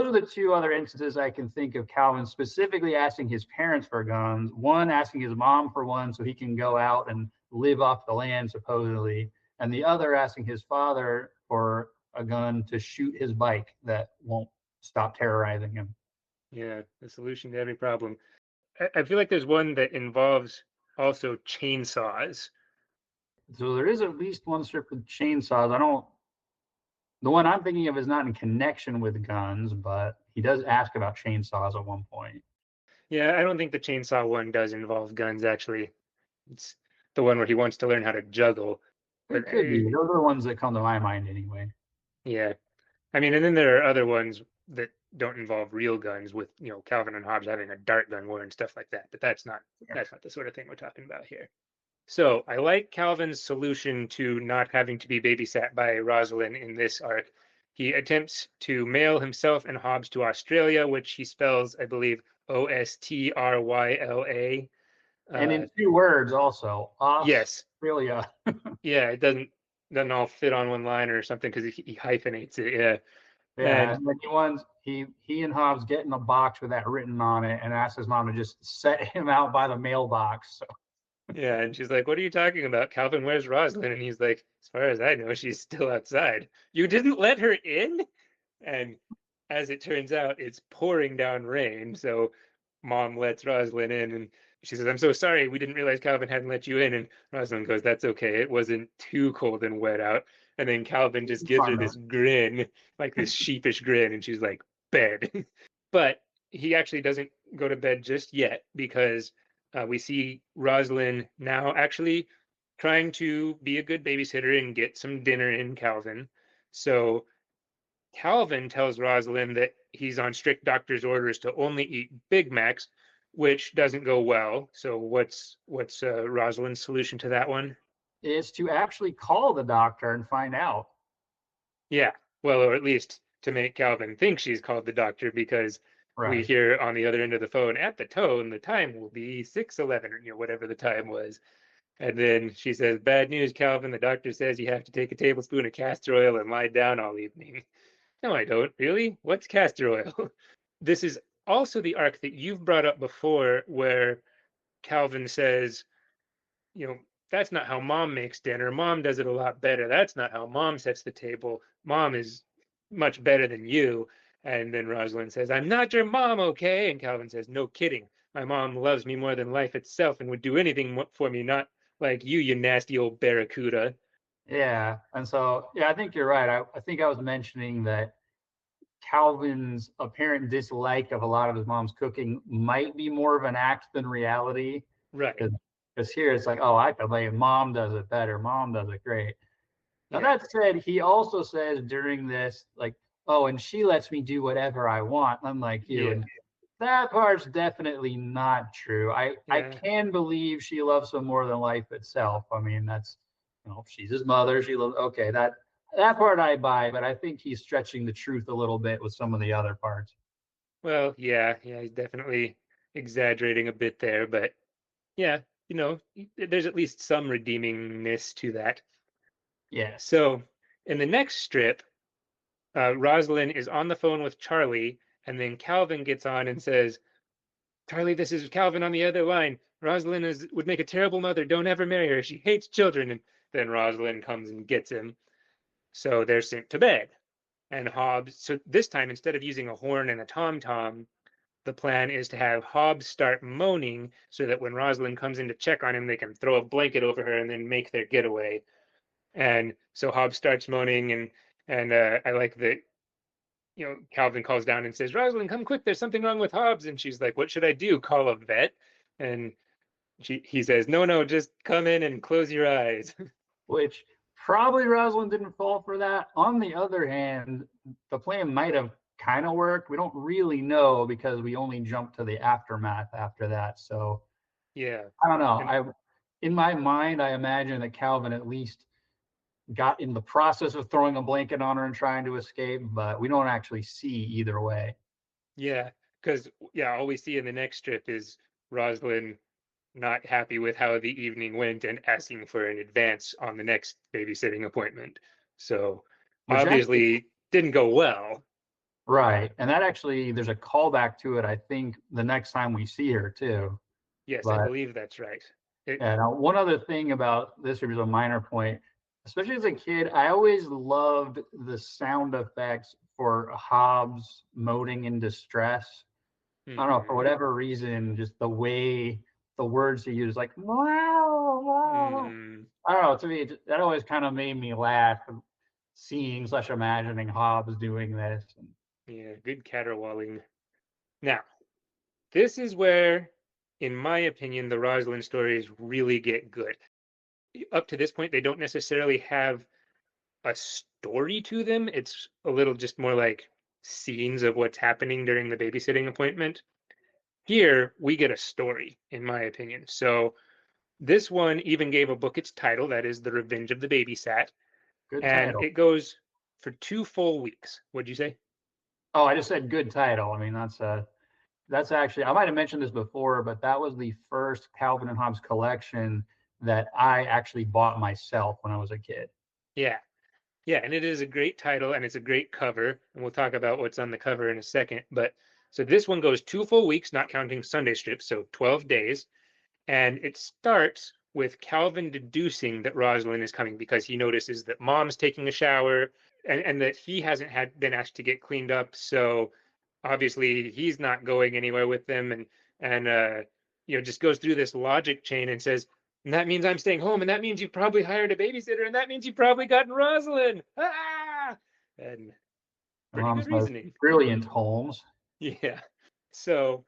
are the two other instances I can think of Calvin specifically asking his parents for guns. One asking his mom for one so he can go out and live off the land supposedly, and the other asking his father for a gun to shoot his bike that won't stop terrorizing him. Yeah, the solution to every problem. I feel like there's one that involves also chainsaws. So there is at least one strip with chainsaws. I don't. The one I'm thinking of is not in connection with guns, but he does ask about chainsaws at one point. Yeah, I don't think the chainsaw one does involve guns, actually. It's the one where he wants to learn how to juggle. But It could be. Those are the ones that come to my mind anyway. yeah, I mean, and then there are other ones that don't involve real guns with, Calvin and Hobbes having a dart gun war and stuff like that. But that's not the sort of thing we're talking about here. So I like Calvin's solution to not having to be babysat by Rosalind in this arc. He attempts to mail himself and Hobbes to Australia, which he spells, I believe, Ostryla. And Uh, in two words also, yes, Australia. yeah, it doesn't all fit on one line or something because he hyphenates it. Yeah, Yeah, And and then he and Hobbs get in a box with that written on it and asks his mom to just set him out by the mailbox. So, yeah, and she's like, "What are you talking about, Calvin? Where's Rosalyn?" And he's like, "As far as I know, she's still outside. You didn't let her in?" And as it turns out, it's pouring down rain. So mom lets Rosalyn in and she says, "I'm so sorry. We didn't realize Calvin hadn't let you in." And Rosalyn goes, "That's okay. It wasn't too cold and wet out." And then Calvin just gives her fun though. this grin, like this sheepish grin. And she's like, "Bed." But he actually doesn't go to bed just yet because we see Rosalyn now actually trying to be a good babysitter and get some dinner in Calvin. So Calvin tells Rosalind that he's on strict doctor's orders to only eat Big Macs, which doesn't go well. So what's Rosalind's solution to that one? Is to actually call the doctor and find out. Yeah, well, or at least to make Calvin think she's called the doctor because we Right. hear on the other end of the phone at the tone the time will be 6:11 or whatever the time was. And then she says, "Bad news, Calvin. The doctor says you have to take a tablespoon of castor oil and lie down all evening." No, I don't. Really? What's castor oil? This is also the arc that you've brought up before, where Calvin says, you know, that's not how mom makes dinner. Mom does it a lot better. That's not how mom sets the table. Mom is much better than you. And then Rosalind says, "I'm not your mom, okay?" And Calvin says, "No kidding. My mom loves me more than life itself and would do anything for me, not like you nasty old barracuda." Yeah. And so, yeah, I think you're right. I think I was mentioning that Calvin's apparent dislike of a lot of his mom's cooking might be more of an act than reality. Right. Because here it's like, oh, I can blame mom does it better. Mom does it great. Now Yeah. that said, he also says during this, like, oh, and she lets me do whatever I want, unlike you. Yeah. And that part's definitely not true. I Yeah. can believe she loves him more than life itself. I mean, that's she's his mother. She loves okay, that part I buy, but I think he's stretching the truth a little bit with some of the other parts. Well, yeah, he's definitely exaggerating a bit there, but yeah, there's at least some redeemingness to that. Yes. So in the next strip, Rosalind is on the phone with Charlie, and then Calvin gets on and says, "Charlie, this is Calvin on the other line. Rosalind would make a terrible mother. Don't ever marry her. She hates children." And then Rosalind comes and gets him. So they're sent to bed. And Hobbs, so this time, instead of using a horn and a tom tom, the plan is to have Hobbs start moaning so that when Rosalind comes in to check on him, they can throw a blanket over her and then make their getaway. And so Hobbs starts moaning, and I like that. Calvin calls down and says, "Rosalind, come quick! There's something wrong with Hobbs." And she's like, "What should I do? Call a vet?" And he says, "No, no, just come in and close your eyes." Which probably Rosalind didn't fall for that. On the other hand, the plan might have kind of worked. We don't really know because we only jumped to the aftermath after that. So Yeah, I don't know. and In my mind, I imagine that Calvin at least got in the process of throwing a blanket on her and trying to escape, but we don't actually see either way. yeah, because all we see in the next strip is Rosalind not happy with how the evening went and asking for an advance on the next babysitting appointment. So Which actually, obviously didn't go well. right. And that actually, there's a callback to it, I think, the next time we see her, too. Yes, I But believe that's right. It, yeah, now one other thing about this, which is a minor point, especially as a kid, I always loved the sound effects for Hobbs moaning in distress. I don't know, for mhm, whatever reason, just the way the words he used, like wow, wow. mhm, I don't know. To me, that always kind of made me laugh, seeing slash imagining Hobbs doing this. yeah, good caterwauling. Now, this is where, in my opinion, the Rosalind stories really get good. Up to this point, they don't necessarily have a story to them. It's a little just more like scenes of what's happening during the babysitting appointment. Here, we get a story, in my opinion. So, this one even gave a book its title, that is The Revenge of the Babysat, Good and title. it goes for 2 full weeks. What'd you say? Oh, I just said good title. I mean, that's actually, I might have mentioned this before, but that was the first Calvin and Hobbes collection that I actually bought myself when I was a kid. Yeah. Yeah, and it is a great title and it's a great cover, and we'll talk about what's on the cover in a second. But so this one goes 2 full weeks, not counting Sunday strips, so 12 days. And it starts with Calvin deducing that Rosalind is coming because he notices that mom's taking a shower and that he hasn't had been asked to get cleaned up. So obviously he's not going anywhere with them and just goes through this logic chain and says, and that means I'm staying home, and that means you've probably hired a babysitter, and that means you've probably gotten Rosalind. Ah! And pretty Mom good says, reasoning. brilliant, Holmes. Yeah. So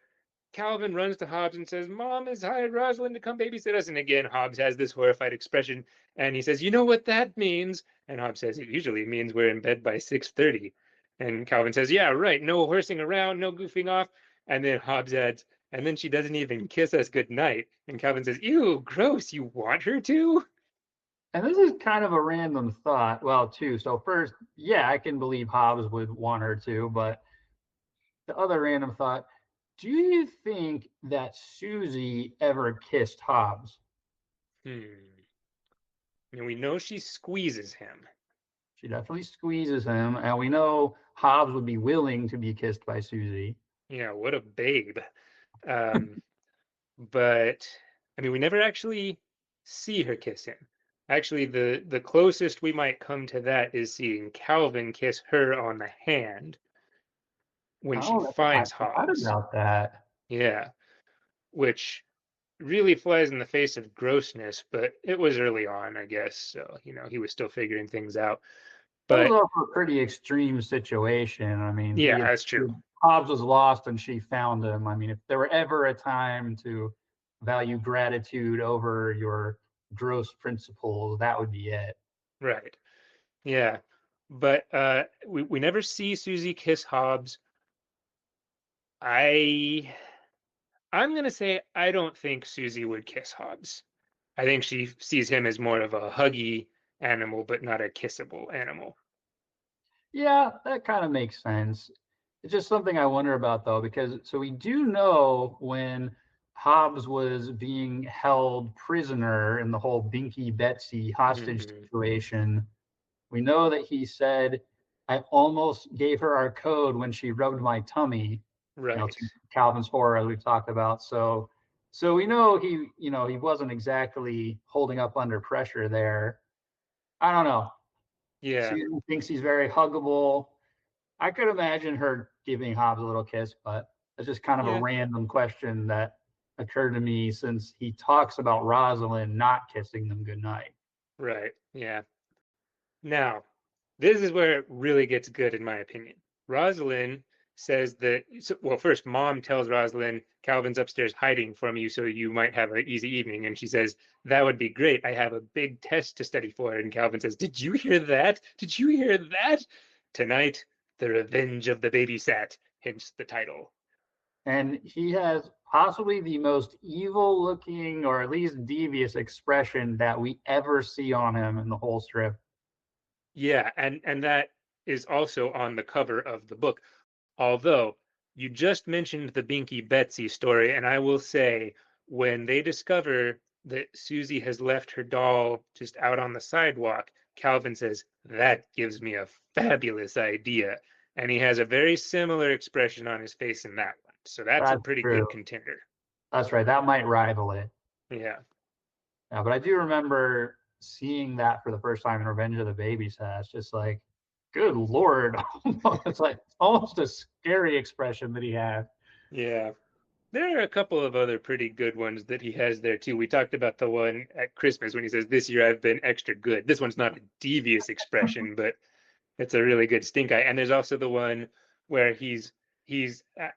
Calvin runs to Hobbs and says, Mom has hired Rosalind to come babysit us. And again, Hobbs has this horrified expression and he says, You know what that means? And Hobbs says, It usually means we're in bed by 6:30. And Calvin says, Yeah, right. No horsing around, no goofing off. And then Hobbs adds, And then she doesn't even kiss us goodnight. And Calvin says, Ew, gross. You want her to? And this is kind of a random thought. Well, too. So first, yeah, I can believe Hobbs would want her to, but the other random thought, do you think that Susie ever kissed Hobbs? Hmm. And we know she squeezes him. She definitely squeezes him, and we know Hobbs would be willing to be kissed by Susie. Yeah, what a babe. Um, but I mean, we never actually see her kiss him. Actually, the closest we might come to that is seeing Calvin kiss her on the hand when she Oh, I finds forgot Hobbs. about that. Yeah, which really flies in the face of grossness, but it was early on, I guess. So, he was still figuring things out. That was But also a pretty extreme situation. I mean, yeah, that's true. Hobbs was lost and she found him. I mean, if there were ever a time to value gratitude over your gross principles, that would be it. Right. Yeah. But we never see Susie kiss Hobbs. I I'm gonna say I don't think Susie would kiss Hobbs. I think she sees him as more of a huggy animal, but not a kissable animal. Yeah, that kind of makes sense. It's just something I wonder about though, because so we do know when Hobbs was being held prisoner in the whole Binky Betsy hostage Hmm. situation, we know that he said, I almost gave her our code when she rubbed my tummy, Right. to Calvin's horror, as we've talked about. So we know he wasn't exactly holding up under pressure there. I don't know. Yeah. Susan thinks he's very huggable. I could imagine her giving Hobbs a little kiss, but it's just kind of a Yeah. random question that occurred to me since he talks about Rosalind not kissing them goodnight. Right. Yeah. Now, this is where it really gets good, in my opinion. Rosalind says that, well, first, mom tells Rosalind, Calvin's upstairs hiding from you, so you might have an easy evening. And she says, That would be great. I have a big test to study for. And Calvin says, Did you hear that? Did you hear that? Tonight, the revenge of the babysat, hence the title. And he has possibly the most evil looking or at least devious expression that we ever see on him in the whole strip. Yeah, and that is also on the cover of the book. Although you just mentioned the Binky Betsy story, and I will say, when they discover that Susie has left her doll just out on the sidewalk, Calvin says, That gives me a fabulous idea. And he has a very similar expression on his face in that one. So that's a That's pretty true. good contender. That's right. That might rival it. Yeah. Yeah, but I do remember seeing that for the first time in Revenge of the Babysat. It's just like, good Lord. It's like almost a scary expression that he had. Yeah. There are a couple of other pretty good ones that he has there too. We talked about the one at Christmas when he says, This year I've been extra good. This one's not a devious expression, but it's a really good stink eye. And there's also the one where he's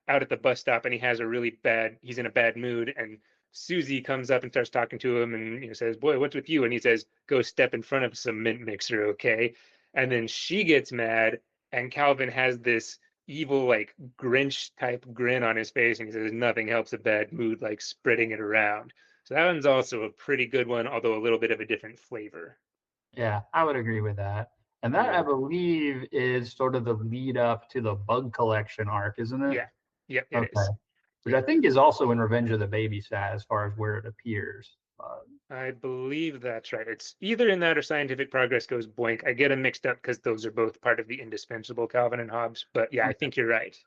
out at the bus stop and he has a really bad he's in a bad mood and Susie comes up and starts talking to him and says, Boy, what's with you? And he says, Go step in front of some mint mixer, okay? And then she gets mad and Calvin has this evil like Grinch type grin on his face and he says, Nothing helps a bad mood like spreading it around. So that one's also a pretty good one, although a little bit of a different flavor. Yeah, I would agree with that. And that, I Yeah. believe, is sort of the lead up to the bug collection arc, isn't it? Yeah. Yep, it Okay. is. Which I Yep. think is also in Revenge of the Babysat as far as where it appears. I believe that's right. It's either in that or Scientific Progress Goes Boink. I get them mixed up because those are both part of the indispensable Calvin and Hobbes. But yeah, I Okay. think you're right.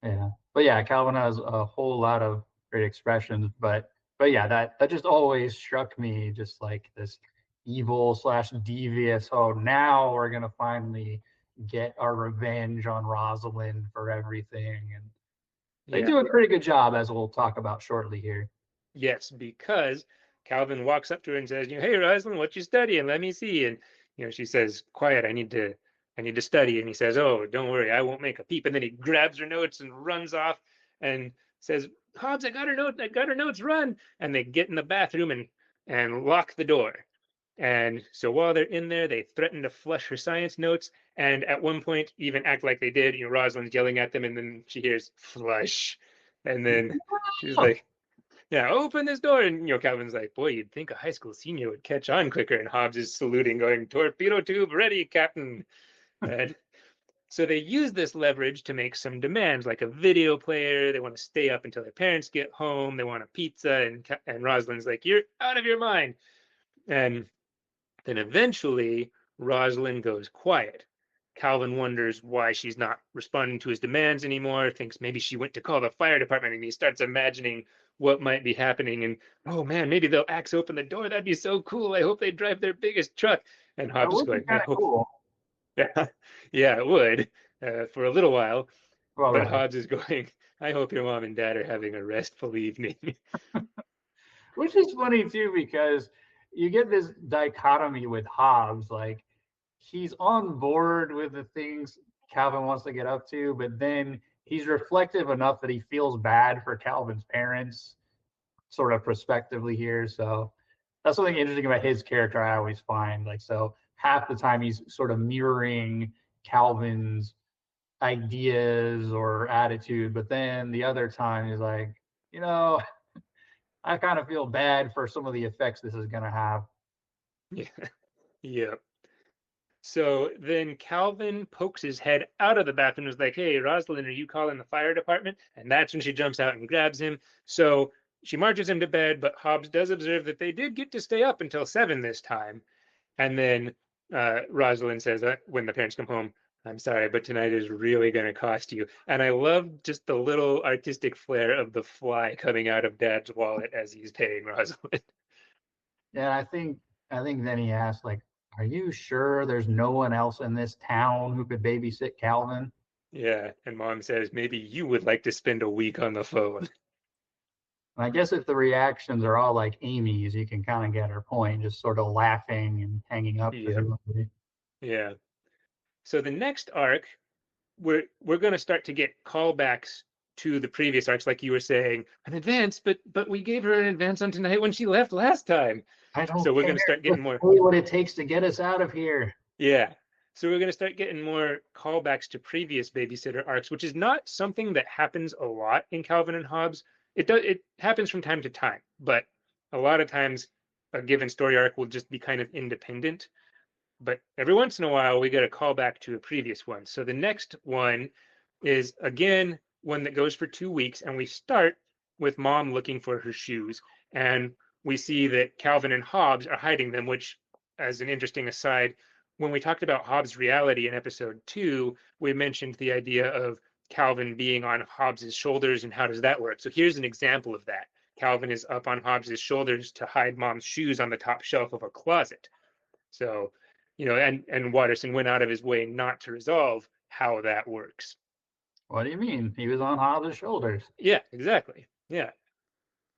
Yeah, but yeah, Calvin has a whole lot of great expressions, but yeah, that just always struck me, just like this evil slash devious. Oh, now we're gonna finally get our revenge on Rosalind for everything, and they Yeah. do a pretty good job, as we'll talk about shortly here. Yes, because Calvin walks up to her and says, "Hey, Rosalind, what you studying? Let me see." And she says, "Quiet, I need to study." And he says, "Oh, don't worry, I won't make a peep." And then he grabs her notes and runs off and says, "Hobbs, I got her notes. I got her notes. Run!" And they get in the bathroom and lock the door. And so while they're in there, they threaten to flush her science notes. And at one point, even act like they did. Rosalind's yelling at them, and then she hears flush. And then she's like, yeah, open this door. And Calvin's like, boy, you'd think a high school senior would catch on quicker. And Hobbs is saluting, going, torpedo tube ready, Captain. And so they use this leverage to make some demands, like a video player. They want to stay up until their parents get home. They want a pizza. And Rosalind's like, you're out of your mind. And then eventually, Rosalind goes quiet. Calvin wonders why she's not responding to his demands anymore, thinks maybe she went to call the fire department, and he starts imagining what might be happening. And oh man, maybe they'll axe open the door. That'd be so cool. I hope they drive their biggest truck. And That Hobbs is would be going, I kind of hope, cool. yeah, yeah, it would for a little while. Well, a But little bit, Hobbs is going, I hope your mom and dad are having a restful evening. which is funny too, because you get this dichotomy with Hobbes, like he's on board with the things Calvin wants to get up to, but then he's reflective enough that he feels bad for Calvin's parents, sort of prospectively here. So that's something interesting about his character. I always find, like, so half the time he's sort of mirroring Calvin's ideas or attitude, but then the other time he's like, you know, I kind of feel bad for some of the effects this is going to have. Yeah. Yeah. So then Calvin pokes his head out of the bathroom and is like, hey, Rosalind, are you calling the fire department? And that's when she jumps out and grabs him. So she marches him to bed, but Hobbs does observe that they did get to stay up until 7 this time. And then Rosalind says, when the parents come home, I'm sorry, but tonight is really going to cost you. And I love just the little artistic flair of the fly coming out of Dad's wallet as he's paying Rosalind. And I think then he asked, like, are you sure there's no one else in this town who could babysit Calvin? Yeah. And Mom says, maybe you would like to spend a week on the phone. And I guess if the reactions are all like Amy's, you can kind of get her point, just sort of laughing and hanging up, Yep. presumably. Yeah. So the next arc, we're going to start to get callbacks to the previous arcs, like you were saying, an advance, but we gave her an advance on tonight when she left last time. I don't So we're care. going to start getting Just more. tell me what it takes to get us out of here. Yeah. So we're going to start getting more callbacks to previous babysitter arcs, which is not something that happens a lot in Calvin and Hobbes. It happens from time to time, but a lot of times a given story arc will just be kind of independent. But every once in a while we get a callback to a previous one. So the next one is again one that goes for 2 weeks, and we start with Mom looking for her shoes, and we see that Calvin and Hobbes are hiding them, which, as an interesting aside, when we talked about Hobbes' reality in episode 2, we mentioned the idea of Calvin being on Hobbes's shoulders and how does that work. So here's an example of that. Calvin is up on Hobbes's shoulders to hide Mom's shoes on the top shelf of a closet. So, and Watterson went out of his way not to resolve how that works. What do you mean? He was on Hobbs' shoulders. Yeah, exactly. Yeah.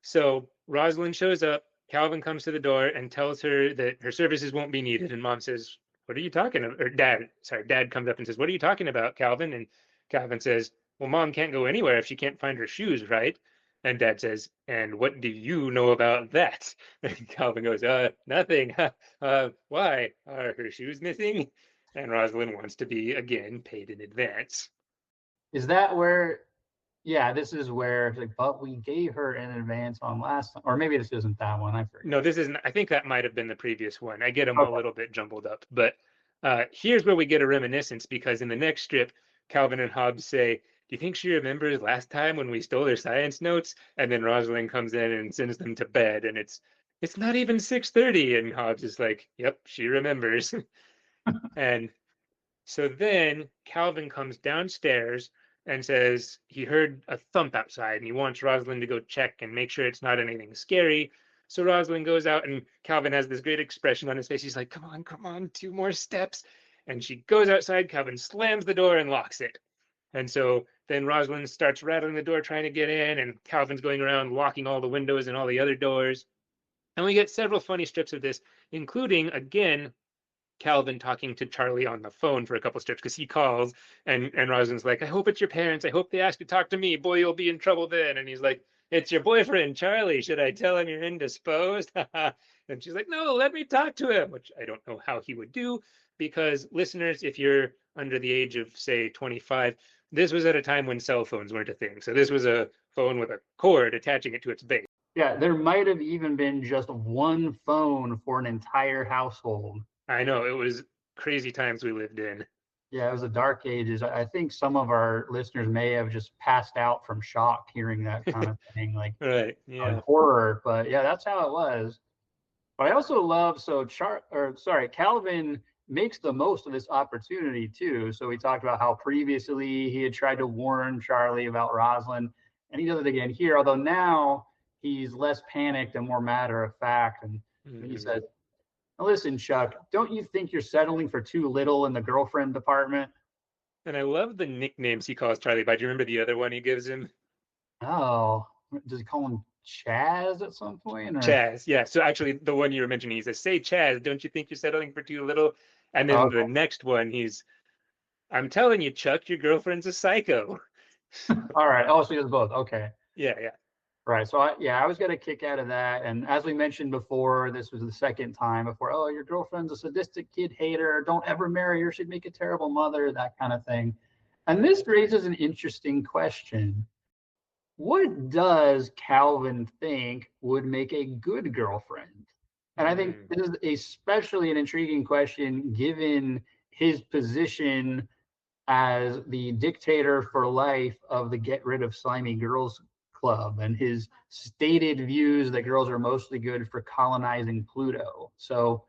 So Rosalind shows up. Calvin comes to the door and tells her that her services won't be needed. And Mom says, what are you talking about? Or Dad comes up and says, what are you talking about, Calvin? And Calvin says, well, Mom can't go anywhere if she can't find her shoes, right? And Dad says, and what do you know about that? And Calvin goes, nothing. Why? Are her shoes missing? And Rosalind wants to be, again, paid in advance. Is that where? Yeah, this is where it's like, but we gave her an advance on last time, or maybe this isn't that one. I No, forget. this isn't. I think that might have been the previous one. I get them a Okay. little bit jumbled up. But here's where we get a reminiscence, because in the next strip, Calvin and Hobbes say, do you think she remembers last time when we stole her science notes? And then Rosalind comes in and sends them to bed. And it's not even 6:30. And Hobbs is like, yep, she remembers. And so then Calvin comes downstairs and says he heard a thump outside and he wants Rosalind to go check and make sure it's not anything scary. So Rosalind goes out and Calvin has this great expression on his face. He's like, come on, 2 more steps. And she goes outside. Calvin slams the door and locks it. And so then Rosalind starts rattling the door trying to get in, and Calvin's going around locking all the windows and all the other doors. And we get several funny strips of this, including, again, Calvin talking to Charlie on the phone for a couple strips because he calls and Rosalind's like, I hope it's your parents. I hope they ask to talk to me. Boy, you'll be in trouble then. And he's like, it's your boyfriend, Charlie. Should I tell him you're indisposed? And she's like, no, let me talk to him, which I don't know how he would do because listeners, if you're under the age of, say, 25, this was at a time when cell phones weren't a thing. So this was a phone with a cord attaching it to its base. Yeah, there might have even been just one phone for an entire household. I know it was crazy times we lived in. Yeah, it was the dark ages. I think some of our listeners may have just passed out from shock hearing that kind of thing, Right. like Yeah. horror. But yeah, that's how it was. But I also love Calvin makes the most of this opportunity too. So we talked about how previously he had tried to warn Charlie about Rosalind, and he does it again here. Although now he's less panicked and more matter of fact. And he Mhm. says, now listen, Chuck, don't you think you're settling for too little in the girlfriend department? And I love the nicknames he calls Charlie by. Do you remember the other one he gives him? Oh, does he call him Chaz at some point? Or Chaz. Yeah. So actually, the one you were mentioning, he says, say, Chaz, don't you think you're settling for too little? And then the okay. next one, I'm telling you, Chuck, your girlfriend's a psycho. All right. Oh, so he does both. Okay. Yeah. Yeah. Right. So I was getting a kick out of that. And as we mentioned before, this was the second time before, oh, your girlfriend's a sadistic kid hater. Don't ever marry her. She'd make a terrible mother, that kind of thing. And this raises an interesting question. What does Calvin think would make a good girlfriend? And I think Mm, this is especially an intriguing question given his position as the dictator for life of the Get Rid of Slimy Girls Club and his stated views that girls are mostly good for colonizing Pluto. So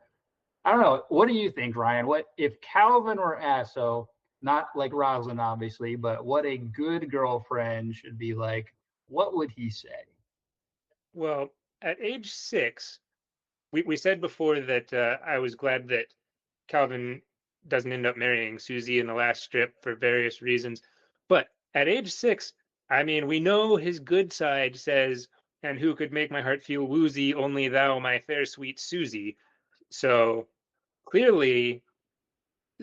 I don't know. What do you think, Ryan? What if Calvin were asked, so not like Rosalind, obviously, but what a good girlfriend should be like, what would he say? well, at age 6, we said before that I was glad that Calvin doesn't end up marrying Susie in the last strip for various reasons. But at age 6, I mean, we know his good side says, and who could make my heart feel woozy, only thou, my fair sweet Susie. So clearly,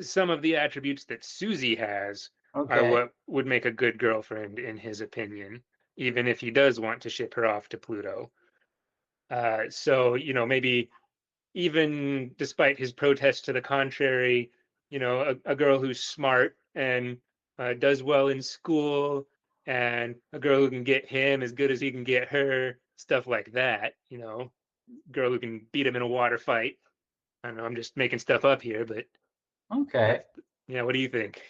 some of the attributes that Susie has are Okay. what would make a good girlfriend, in his opinion, even if he does want to ship her off to Pluto. So, maybe even despite his protests to the contrary, a girl who's smart and does well in school, and a girl who can get him as good as he can get her, stuff like that. Girl who can beat him in a water fight. I don't know. I'm just making stuff up here, but Okay. that's yeah. What do you think?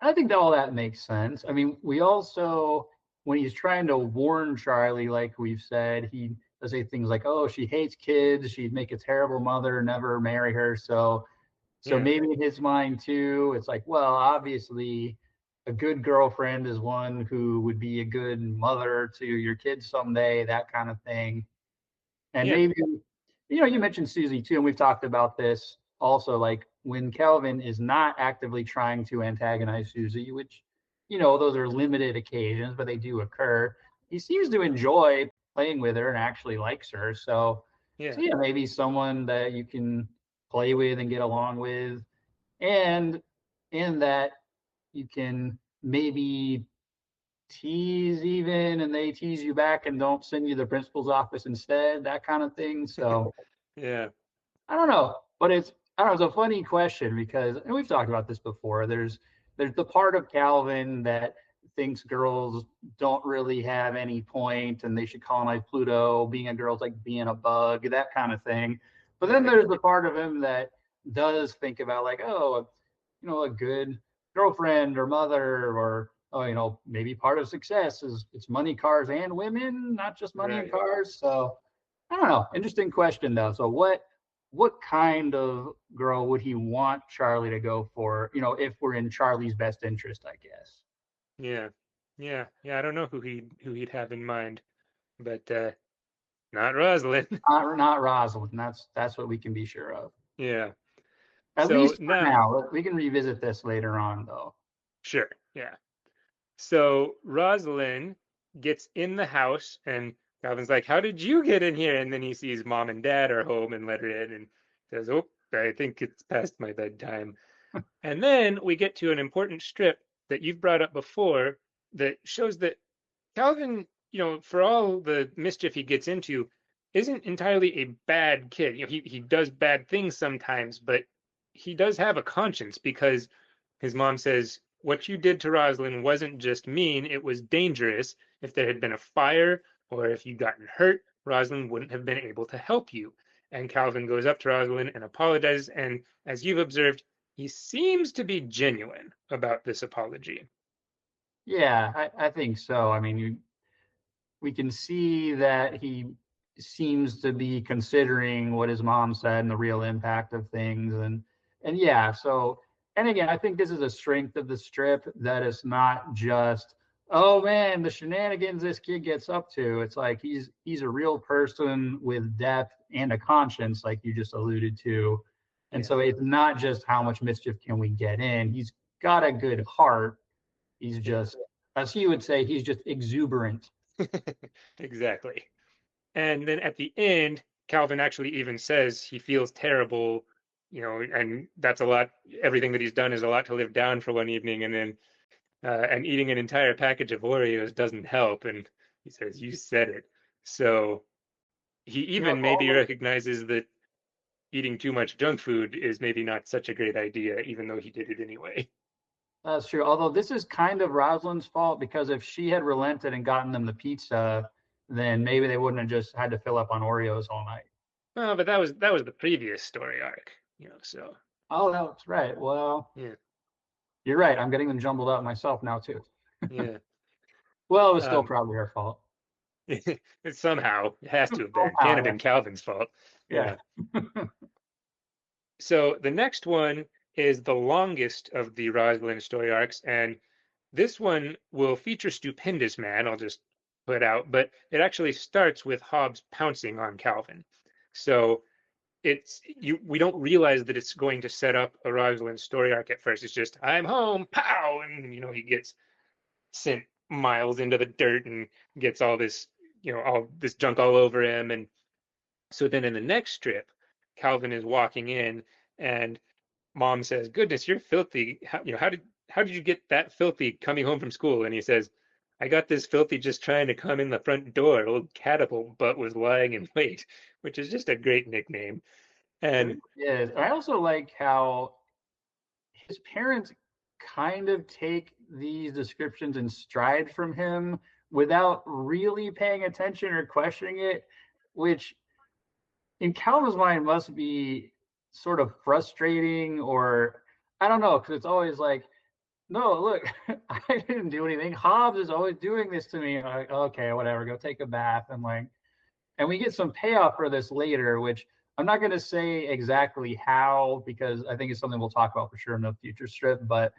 I think that all that makes sense. I mean, we also, when he's trying to warn Charlie, like we've said, he does say things like, "Oh, she hates kids. She'd make a terrible mother. Never marry her." So Yeah, maybe in his mind too, it's like, well, obviously, a good girlfriend is one who would be a good mother to your kids someday, that kind of thing. And yeah, maybe, you mentioned Susie too, and we've talked about this also, like when Kelvin is not actively trying to antagonize Susie, which, those are limited occasions, but they do occur. He seems to enjoy playing with her and actually likes her. So yeah, yeah, maybe someone that you can play with and get along with, and that you can maybe tease even and they tease you back and don't send you to the principal's office instead, that kind of thing. So yeah, I don't know, but I don't know, it's a funny question because, and we've talked about this before, there's the part of Calvin that thinks girls don't really have any point and they should colonize Pluto, being a girl's like being a bug, that kind of thing. But then right, there's the part of him that does think about like, oh, a good girlfriend or mother, or oh, maybe part of success is it's money, cars, and women, not just money and right. cars. So I don't know. Interesting question though. So what kind of girl would he want Charlie to go for? You know, if we're in Charlie's best interest, I guess. Yeah. Yeah. I don't know who he'd have in mind, but not Rosalyn. Not Rosalind. That's what we can be sure of. Yeah. At So least for now, now. We can revisit this later on though. sure. Yeah. So Rosalind gets in the house and Calvin's like, "How did you get in here?" And then he sees mom and dad are home and let her in and says, "Oh, I think it's past my bedtime." And then we get to an important strip that you've brought up before that shows that Calvin, for all the mischief he gets into, isn't entirely a bad kid. He does bad things sometimes, but he does have a conscience because his mom says, "What you did to Rosalind wasn't just mean, it was dangerous. If there had been a fire or if you'd gotten hurt, Rosalind wouldn't have been able to help you." And Calvin goes up to Rosalind and apologizes. And as you've observed, he seems to be genuine about this apology. Yeah, I think so. I mean, we can see that he seems to be considering what his mom said and the real impact of things, and yeah, so and again, I think this is a strength of the strip, that it's not just, oh man, the shenanigans this kid gets up to. It's like he's a real person with depth and a conscience, like you just alluded to. And Yeah. so it's not just how much mischief can we get in. He's got a good heart. He's Yeah. just, as he would say, he's just exuberant. Exactly. And then at the end, Calvin actually even says he feels terrible, and that's a lot. Everything that he's done is a lot to live down for one evening, and then and eating an entire package of Oreos doesn't help. And he says, "You said it." So he You know, even maybe all recognizes that eating too much junk food is maybe not such a great idea, even though he did it anyway. that's true. Although this is kind of Rosalind's fault, because if she had relented and gotten them the pizza, then maybe they wouldn't have just had to fill up on Oreos all night. Well, but that was the previous story arc, so Oh, that's right. Well, yeah, you're right. I'm getting them jumbled up myself now too. yeah. Well, it was still Um, probably her fault. Somehow it has to have been. Can't Somehow, have yeah. been Calvin's fault. Yeah. Yeah. So the next one is the longest of the Rosalind story arcs, and this one will feature Stupendous Man, I'll just put out, but it actually starts with Hobbes pouncing on Calvin. So we don't realize that it's going to set up a Rosalind story arc at first. It's just, "I'm home, pow," and he gets sent miles into the dirt and gets all this junk all over him. And so then in the next strip, Calvin is walking in and mom says, "Goodness, you're filthy. How did you get that filthy coming home from school?" And he says, "I got this filthy just trying to come in the front door. Old Catapult Butt was lying in wait," which is just a great nickname. It And really is. I also like how his parents kind of take these descriptions in stride from him without really paying attention or questioning it, which in Calvin's mind must be sort of frustrating, or I don't know, because it's always like, no, look, I didn't do anything. Hobbs is always doing this to me. And I'm like, okay, whatever, go take a bath. And we get some payoff for this later, which I'm not going to say exactly how, because I think it's something we'll talk about for sure in the future strip. But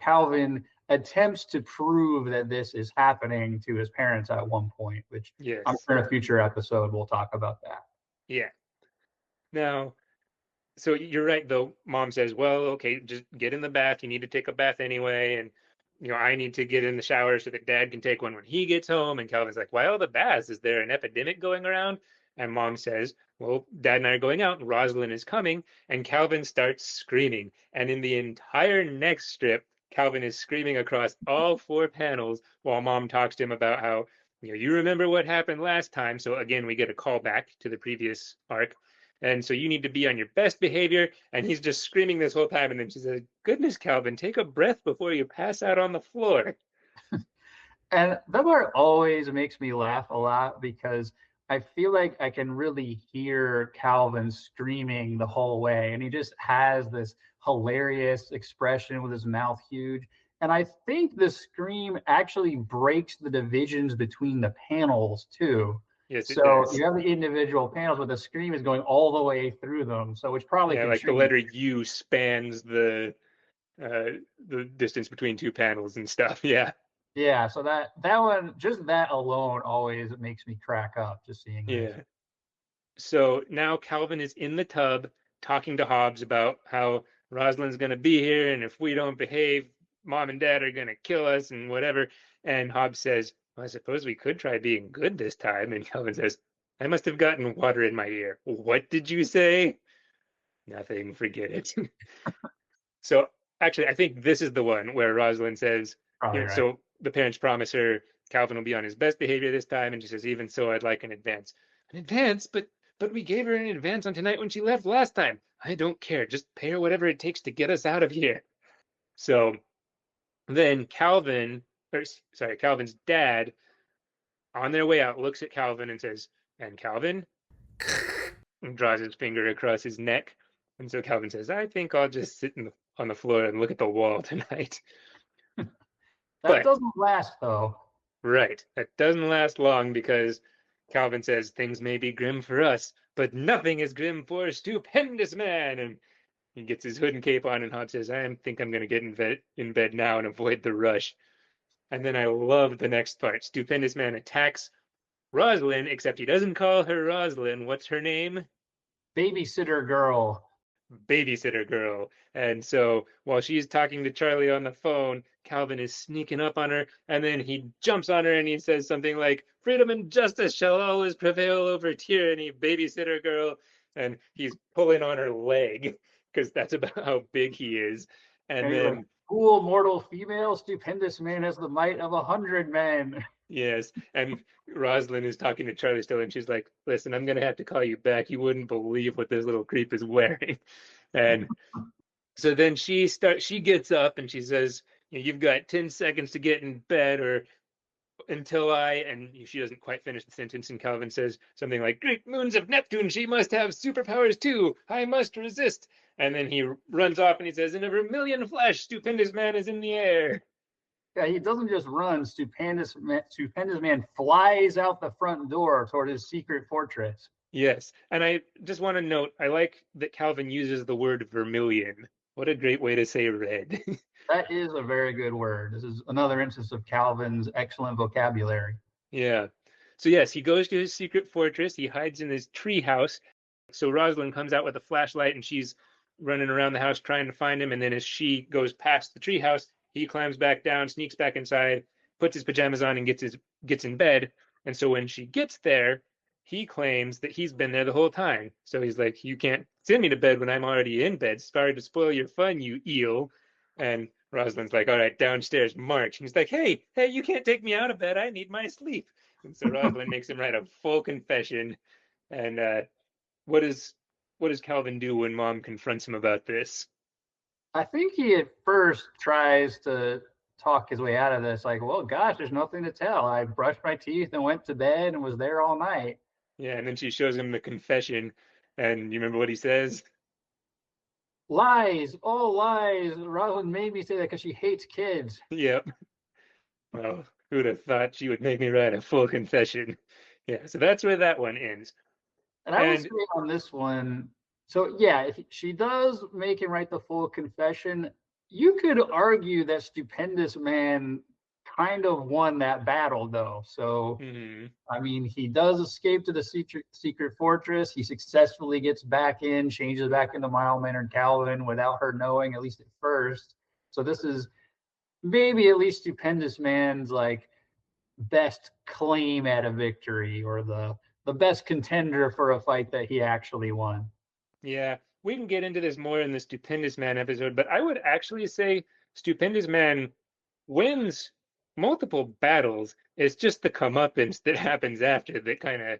Calvin attempts to prove that this is happening to his parents at one point, which I'm yes, sure in a future episode we'll talk about that. yeah. Now, so you're right, though. Mom says, "Well, okay, just get in the bath. You need to take a bath anyway." And, I need to get in the shower so that dad can take one when he gets home. And Calvin's like, "Why all the baths? Is there an epidemic going around?" And mom says, "Well, dad and I are going out. Rosalind is coming." And Calvin starts screaming. And in the entire next strip, Calvin is screaming across all four panels while mom talks to him about how, you remember what happened last time. So again, we get a call back to the previous arc, and so you need to be on your best behavior. And he's just screaming this whole time. And then she says, "Goodness, Calvin, take a breath before you pass out on the floor." And that part always makes me laugh a lot, because I feel like I can really hear Calvin screaming the whole way. And he just has this hilarious expression with his mouth huge. And I think the scream actually breaks the divisions between the panels too. Yes, it So does. you have the individual panels, but the scream is going all the way through them. So which probably Yeah, like the letter contributes. U spans the distance between two panels and stuff. Yeah. Yeah, so that one, just that alone always makes me crack up just seeing this. Yeah. So now Calvin is in the tub talking to Hobbs about how Rosalyn's going to be here, and if we don't behave, mom and dad are going to kill us and whatever. And Hobbs says, well, I suppose we could try being good this time. And Calvin says, I must have gotten water in my ear. What did you say? Nothing, forget it. So actually, I think this is the one where Rosalind says, Probably right. so the parents promise her Calvin will be on his best behavior this time, and she says, even so, I'd like an advance. An advance? But we gave her an advance on tonight when she left last time. I don't care. Just pay her whatever it takes to get us out of here. So then Calvin, or sorry, Calvin's dad, on their way out, looks at Calvin and says, and Calvin, and draws his finger across his neck. And so Calvin says, I think I'll just sit on the floor and look at the wall tonight. That But doesn't last though. right. That doesn't last long because Calvin says things may be grim for us, but nothing is grim for a stupendous man. And he gets his hood and cape on, and Hobbs says, I think I'm going to get in bed now and avoid the rush. And then I love the next part. Stupendous man attacks Rosalyn, except he doesn't call her Rosalyn. What's her name? Babysitter girl. Babysitter girl. And so while she's talking to Charlie on the phone, Calvin is sneaking up on her, and then he jumps on her and he says something like, freedom and justice shall always prevail over tyranny, babysitter girl. And he's pulling on her leg because that's about how big he is. And And he's like, then, fool, mortal female, stupendous man has the might of 100 men. yes, and Rosalind is talking to Charlie still, and she's like, listen, I'm going to have to call you back. You wouldn't believe what this little creep is wearing. And so then she gets up and she says, you've got 10 seconds to get in bed or until and she doesn't quite finish the sentence. And Calvin says something like, great moons of Neptune, she must have superpowers too. I must resist. And then he runs off and he says, in a vermilion flash, stupendous man is in the air. Yeah, he doesn't just run. Stupendous man flies out the front door toward his secret fortress. Yes. And I just want to note, I like that Calvin uses the word vermilion. What a great way to say red. That is a very good word. This is another instance of Calvin's excellent vocabulary. Yeah. So yes, he goes to his secret fortress. He hides in his tree house. So Rosalind comes out with a flashlight and she's running around the house trying to find him. And then as she goes past the tree house, he climbs back down, sneaks back inside, puts his pajamas on, and gets in bed. And so when she gets there, he claims that he's been there the whole time. So he's like, "You can't send me to bed when I'm already in bed. Sorry to spoil your fun, you eel." And Rosalind's like, "All right, downstairs, march." And he's like, "Hey, you can't take me out of bed. I need my sleep." And so Rosalind makes him write a full confession. And what is what does Calvin do when Mom confronts him about this? I think he at first tries to talk his way out of this, like, well, gosh, there's nothing to tell. I brushed my teeth and went to bed and was there all night. Yeah, and then she shows him the confession, and you remember what he says? Lies, all lies. Rosalind made me say that because she hates kids. Yep. Well, who'd have thought she would make me write a full confession? Yeah, so that's where that one ends. And I will say And on this one, so yeah, if she does make him write the full confession, you could argue that Stupendous Man kind of won that battle, though. So, mhm, I mean, he does escape to the secret fortress. He successfully gets back in, changes back into mild mannered Calvin without her knowing, at least at first. So this is maybe at least Stupendous Man's like best claim at a victory, or the best contender for a fight that he actually won. yeah, we can get into this more in the Stupendous Man episode, but I would actually say Stupendous Man wins multiple battles. It's just the comeuppance that happens after that kind of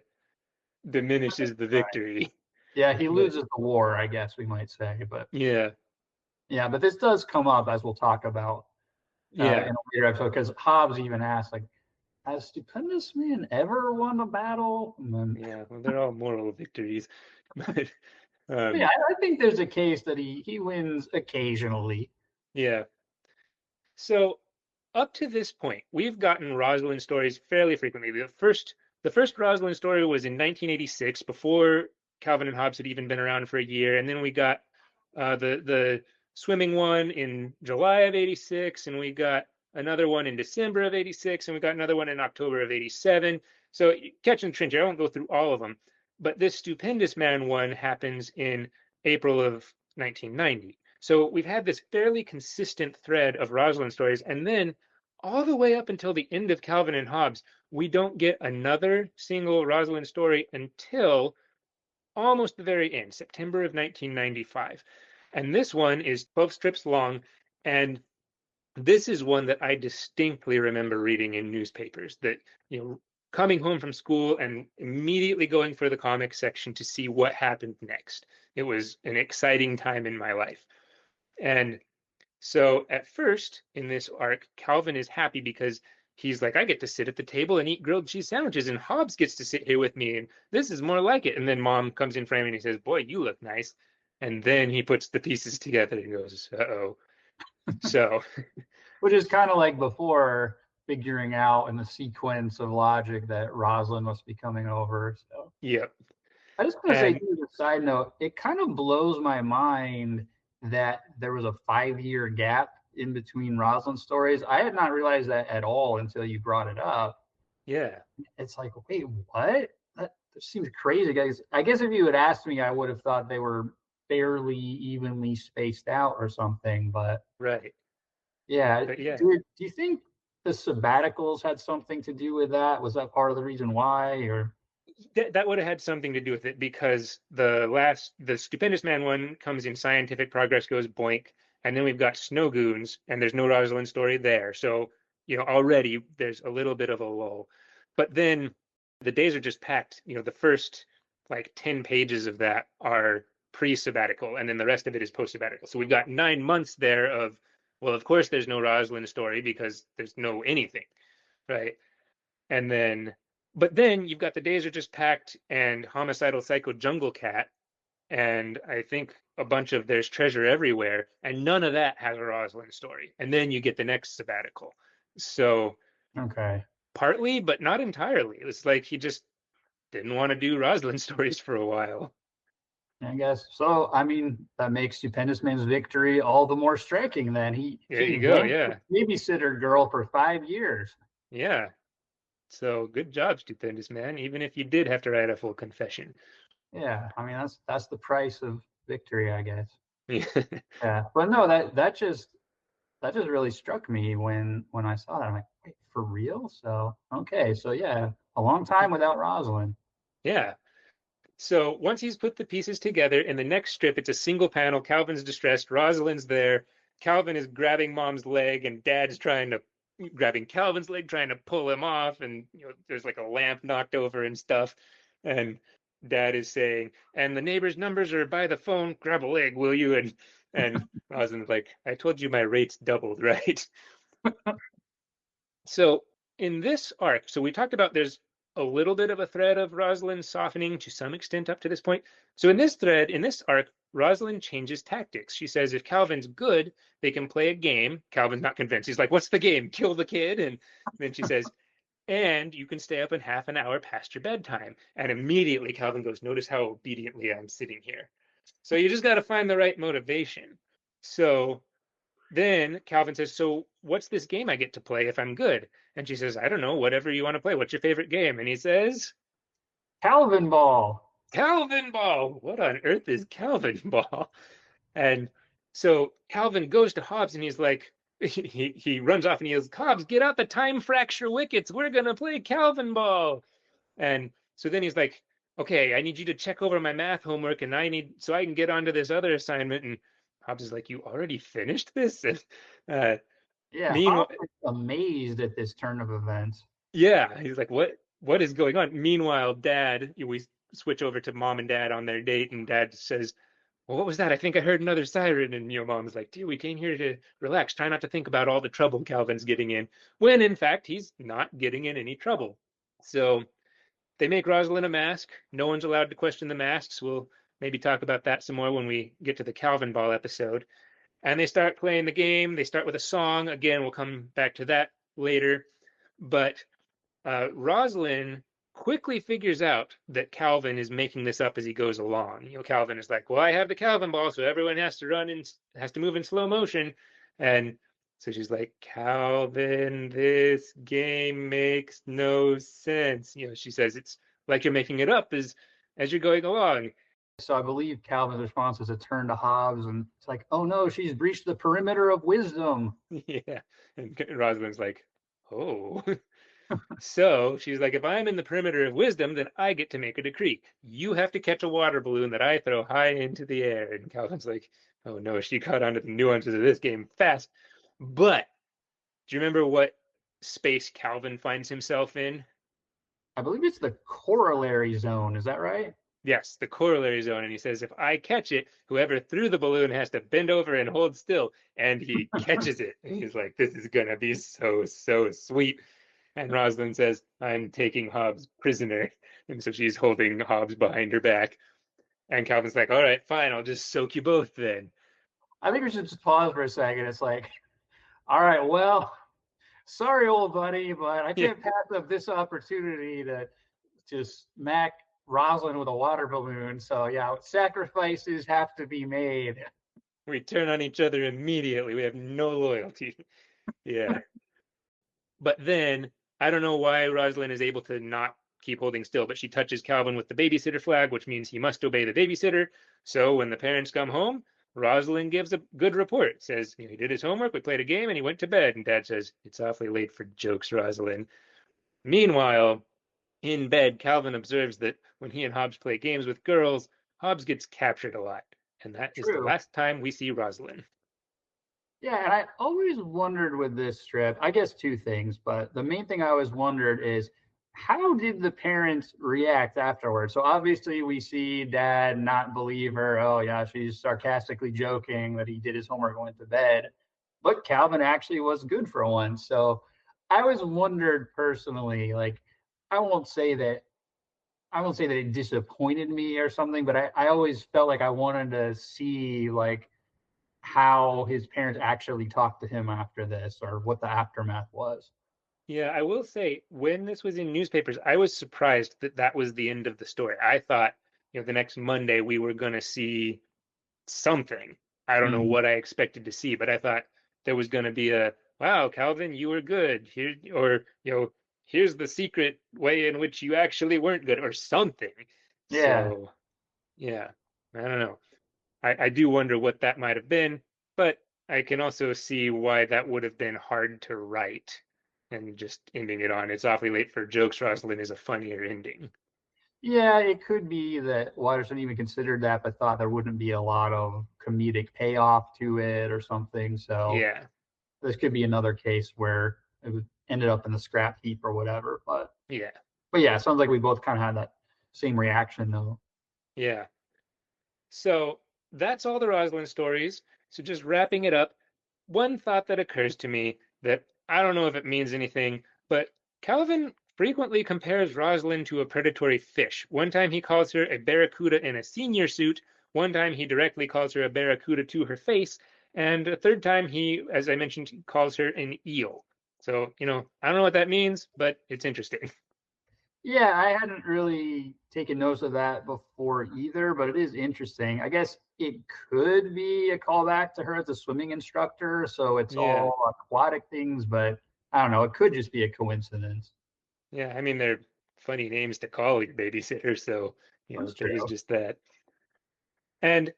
diminishes the victory. Yeah, he But loses the war, I guess we might say. But yeah, yeah, but this does come up as we'll talk about yeah, in a later episode, because Hobbs even asked, like, has Stupendous Man ever won a battle? And then, yeah. Well, they're all moral victories, but yeah, um, I think there's a case that he wins occasionally. yeah. So up to this point, we've gotten Rosalind stories fairly frequently. the first Rosalyn story was in 1986, before Calvin and Hobbes had even been around for a year, and then we got the swimming one in July of '86, and we got another one in December of '86, and we got another one in October of '87. So catching the trend here, I won't go through all of them, but this Stupendous Man one happens in April of 1990. So we've had this fairly consistent thread of Rosalyn stories, and then all the way up until the end of Calvin and Hobbes, we don't get another single Rosalyn story until almost the very end, September of 1995. And this one is 12 strips long, and this is one that I distinctly remember reading in newspapers, that, coming home from school and immediately going for the comics section to see what happened next. It was an exciting time in my life. And so at first in this arc, Calvin is happy because he's like, I get to sit at the table and eat grilled cheese sandwiches, and Hobbes gets to sit here with me, and this is more like it. And then Mom comes in frame and he says, boy, you look nice. And then he puts the pieces together and goes, uh-oh. So Which is kind of like before figuring out in the sequence of logic that Rosalyn must be coming over. So yeah. I just want to say, And too, as a side note, it kind of blows my mind that there was a 5-year gap in between Rosalyn stories. I had not realized that at all until you brought it up. yeah, It's like, wait, what? That seems crazy, guys. I guess if you had asked me, I would have thought they were fairly evenly spaced out or something. But right. yeah, But yeah, do you think the sabbaticals had something to do with that? Was that part of the reason why? Or that would have had something to do with it, because the Stupendous Man one comes in Scientific Progress Goes Boink, and then we've got Snow Goons, and there's no Rosalind story there. So, already there's a little bit of a lull. But then the days are just packed. The first like 10 pages of that are pre-sabbatical, and then the rest of it is post-sabbatical. So we've got 9 months there of, well, of course there's no Rosalind story because there's no anything, right? And then, but then you've got The Days Are Just Packed and Homicidal Psycho Jungle Cat, and I think a bunch of There's Treasure Everywhere, and none of that has a Rosalind story. And then you get the next sabbatical. So okay. partly, but not entirely. It was like he just didn't want to do Rosalind stories for a while. I guess so. I mean, that makes Stupendous Man's victory all the more striking. Then There he you go. vanished Yeah. babysitter girl for 5 years. Yeah. So good job, Stupendous Man, even if you did have to write a full confession. Yeah, I mean that's the price of victory, I guess. Yeah. Yeah, but no, that just really struck me when I saw that. I'm like, wait, for real? So okay, so yeah, a long time without Rosalind. Yeah. So once he's put the pieces together, in the next strip, it's a single panel. Calvin's distressed. Rosalind's there. Calvin is grabbing Mom's leg, and Dad's grabbing Calvin's leg, trying to pull him off. And there's like a lamp knocked over and stuff. And Dad is saying, "And the neighbor's numbers are by the phone. Grab a leg, will you?" And Rosalind's like, "I told you my rates doubled, right?" So in this arc, so we talked about there's a little bit of a thread of Rosalind softening to some extent up to this point. So in this thread, in this arc, Rosalind changes tactics. She says if Calvin's good, they can play a game. Calvin's not convinced. He's like, what's the game? Kill the kid? And then she says, and you can stay up in half an hour past your bedtime. And immediately Calvin goes, notice how obediently I'm sitting here. So you just got to find the right motivation. So then Calvin says, so what's this game I get to play if I'm good? And she says, I don't know, whatever you want to play. What's your favorite game? And he says, Calvin Ball. Calvin Ball. What on earth is Calvin Ball? And so Calvin goes to Hobbes and he's like, he runs off and he yells, Hobbes, get out the time fracture wickets. We're going to play Calvin Ball. And so then he's like, okay, I need you to check over my math homework and so I can get onto this other assignment. And Hobbes is like, you already finished this? And uh, Yeah, meanwhile, Hop was amazed at this turn of events. yeah, he's like, what is going on? Meanwhile, Dad, we switch over to Mom and Dad on their date, and Dad says, well, what was that? I think I heard another siren. And your Mom's like, dear, we came here to relax. Try not to think about all the trouble Calvin's getting in, when in fact he's not getting in any trouble. So they make Rosalind a mask. No one's allowed to question the masks. We'll maybe talk about that some more when we get to the Calvin Ball episode. And they start playing the game. They start with a song. Again, we'll come back to that later. But Rosalind quickly figures out that Calvin is making this up as he goes along. Calvin is like, "Well, I have the Calvin ball, so everyone has to move in slow motion." And so she's like, "Calvin, this game makes no sense." She says it's like you're making it up as you're going along. So I believe Calvin's response is to turn to Hobbes, and it's like, oh no, she's breached the perimeter of wisdom. Yeah. And Rosalind's like, "Oh." So she's like, if I'm in the perimeter of wisdom, then I get to make a decree. You have to catch a water balloon that I throw high into the air. And Calvin's like, oh no, she caught on to the nuances of this game fast. But do you remember what space Calvin finds himself in? I believe it's the corollary zone. Is that right? Yes, the corollary zone. And he says, if I catch it, whoever threw the balloon has to bend over and hold still. And he catches it. And he's like, this is going to be so, so sweet. And Rosalyn says, I'm taking Hobbs prisoner. And so she's holding Hobbs behind her back. And Calvin's like, all right, fine, I'll just soak you both then. I think we should just pause for a second. It's like, all right, well, sorry, old buddy, but I Yeah, can't pass up this opportunity to just smack Rosalyn with a water balloon. So yeah, sacrifices have to be made. we turn on each other immediately. We have no loyalty. Yeah. But then I don't know why Rosalind is able to not keep holding still, but she touches Calvin with the babysitter flag, which means he must obey the babysitter. So when the parents come home, Rosalind gives a good report. Says he did his homework, we played a game, and he went to bed. And Dad says, it's awfully late for jokes, Rosalind. Meanwhile, in bed, Calvin observes that when he and Hobbs play games with girls, Hobbs gets captured a lot. And that is the True. last time we see Rosalind. Yeah, and I always wondered with this strip, I guess two things, but the main thing I always wondered is how did the parents react afterwards? So obviously we see dad not believe her. Oh yeah, she's sarcastically joking that he did his homework and went to bed. But Calvin actually was good for once. So I always wondered personally, like I won't say that I won't say that it disappointed me or something, but I always felt like I wanted to see like how his parents actually talked to him after this or what the aftermath was. Yeah, I will say when this was in newspapers, I was surprised that that was the end of the story. I thought, the next Monday we were going to see something. I don't know Mm. what I expected to see, but I thought there was going to be a, wow, Calvin, you were good. Here, or, here's the secret way in which you actually weren't good or something. Yeah. So, yeah, I don't know. I do wonder what that might have been, but I can also see why that would have been hard to write and just ending it on it's awfully late for jokes, Rosalind is a funnier ending. Yeah, it could be that Watterson even considered that, but thought there wouldn't be a lot of comedic payoff to it or something. So Yeah, this could be another case where ended up in the scrap heap or whatever. yeah, But yeah, it sounds like we both kind of had that same reaction though. yeah. So that's all the Rosalind stories. So just wrapping it up, one thought that occurs to me that I don't know if it means anything, but Calvin frequently compares Rosalind to a predatory fish. One time he calls her a barracuda in a senior suit. One time he directly calls her a barracuda to her face. And a third time he, as I mentioned, calls her an eel. So, I don't know what that means, but it's interesting. Yeah, I hadn't really taken notice of that before either, but it is interesting. I guess it could be a callback to her as a swimming instructor, so it's Yeah. all aquatic things, but I don't know, it could just be a coincidence. Yeah. I mean, they're funny names to call your babysitter. So, That's there is true. just that. And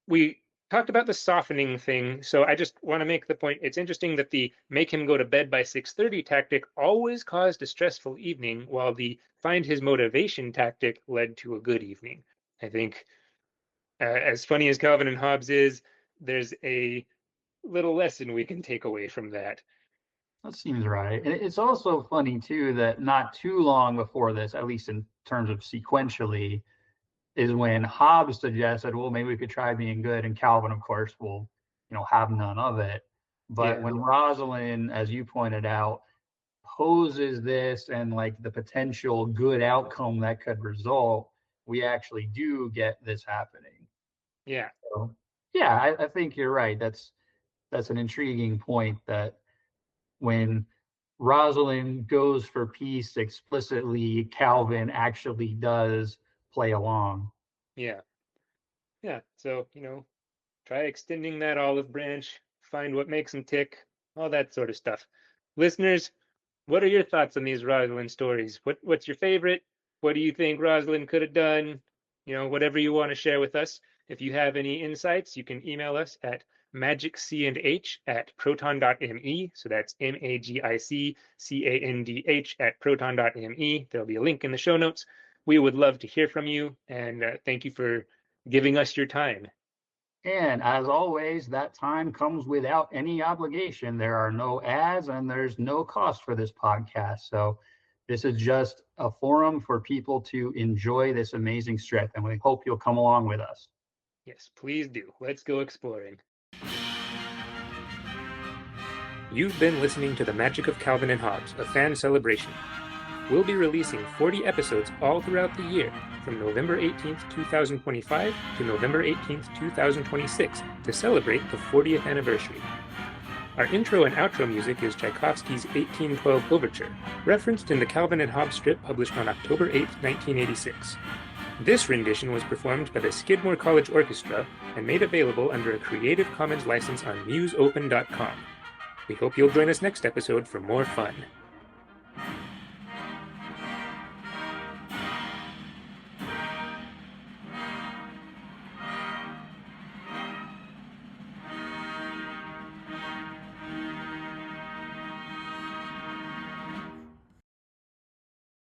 we talked about the softening thing, so I just want to make the point. It's interesting that the make him go to bed by 6:30 tactic always caused a stressful evening, while the find his motivation tactic led to a good evening. I think, as funny as Calvin and Hobbes is, there's a little lesson we can take away from that. That seems right. And it's also funny too that not too long before this, at least in terms of sequentially, is when Hobbes suggested, well, maybe we could try being good, and Calvin, of course, will, have none of it. But Yeah, when Rosalind, as you pointed out, poses this and like the potential good outcome that could result, we actually do get this happening. yeah, So yeah, I think you're right. That's an intriguing point that when Rosalyn goes for peace explicitly, Calvin actually does play along. Yeah. Yeah. So, try extending that olive branch, find what makes them tick, all that sort of stuff. Listeners, what are your thoughts on these Rosalind stories? What's your favorite? What do you think Rosalind could have done? Whatever you want to share with us. If you have any insights, you can email us at magiccandh@proton.me. So that's MAGICCANDH@proton.me. There'll be a link in the show notes. We would love to hear from you, and thank you for giving us your time. And as always, that time comes without any obligation. There are no ads and there's no cost for this podcast. So this is just a forum for people to enjoy this amazing strip. And we hope you'll come along with us. Yes, please do. Let's go exploring. You've been listening to The Magic of Calvin and Hobbes, a fan celebration. We'll be releasing 40 episodes all throughout the year, from November 18th, 2025 to November 18th, 2026, to celebrate the 40th anniversary. Our intro and outro music is Tchaikovsky's 1812 Overture, referenced in the Calvin and Hobbes strip published on October 8, 1986. This rendition was performed by the Skidmore College Orchestra and made available under a Creative Commons license on museopen.com. We hope you'll join us next episode for more fun.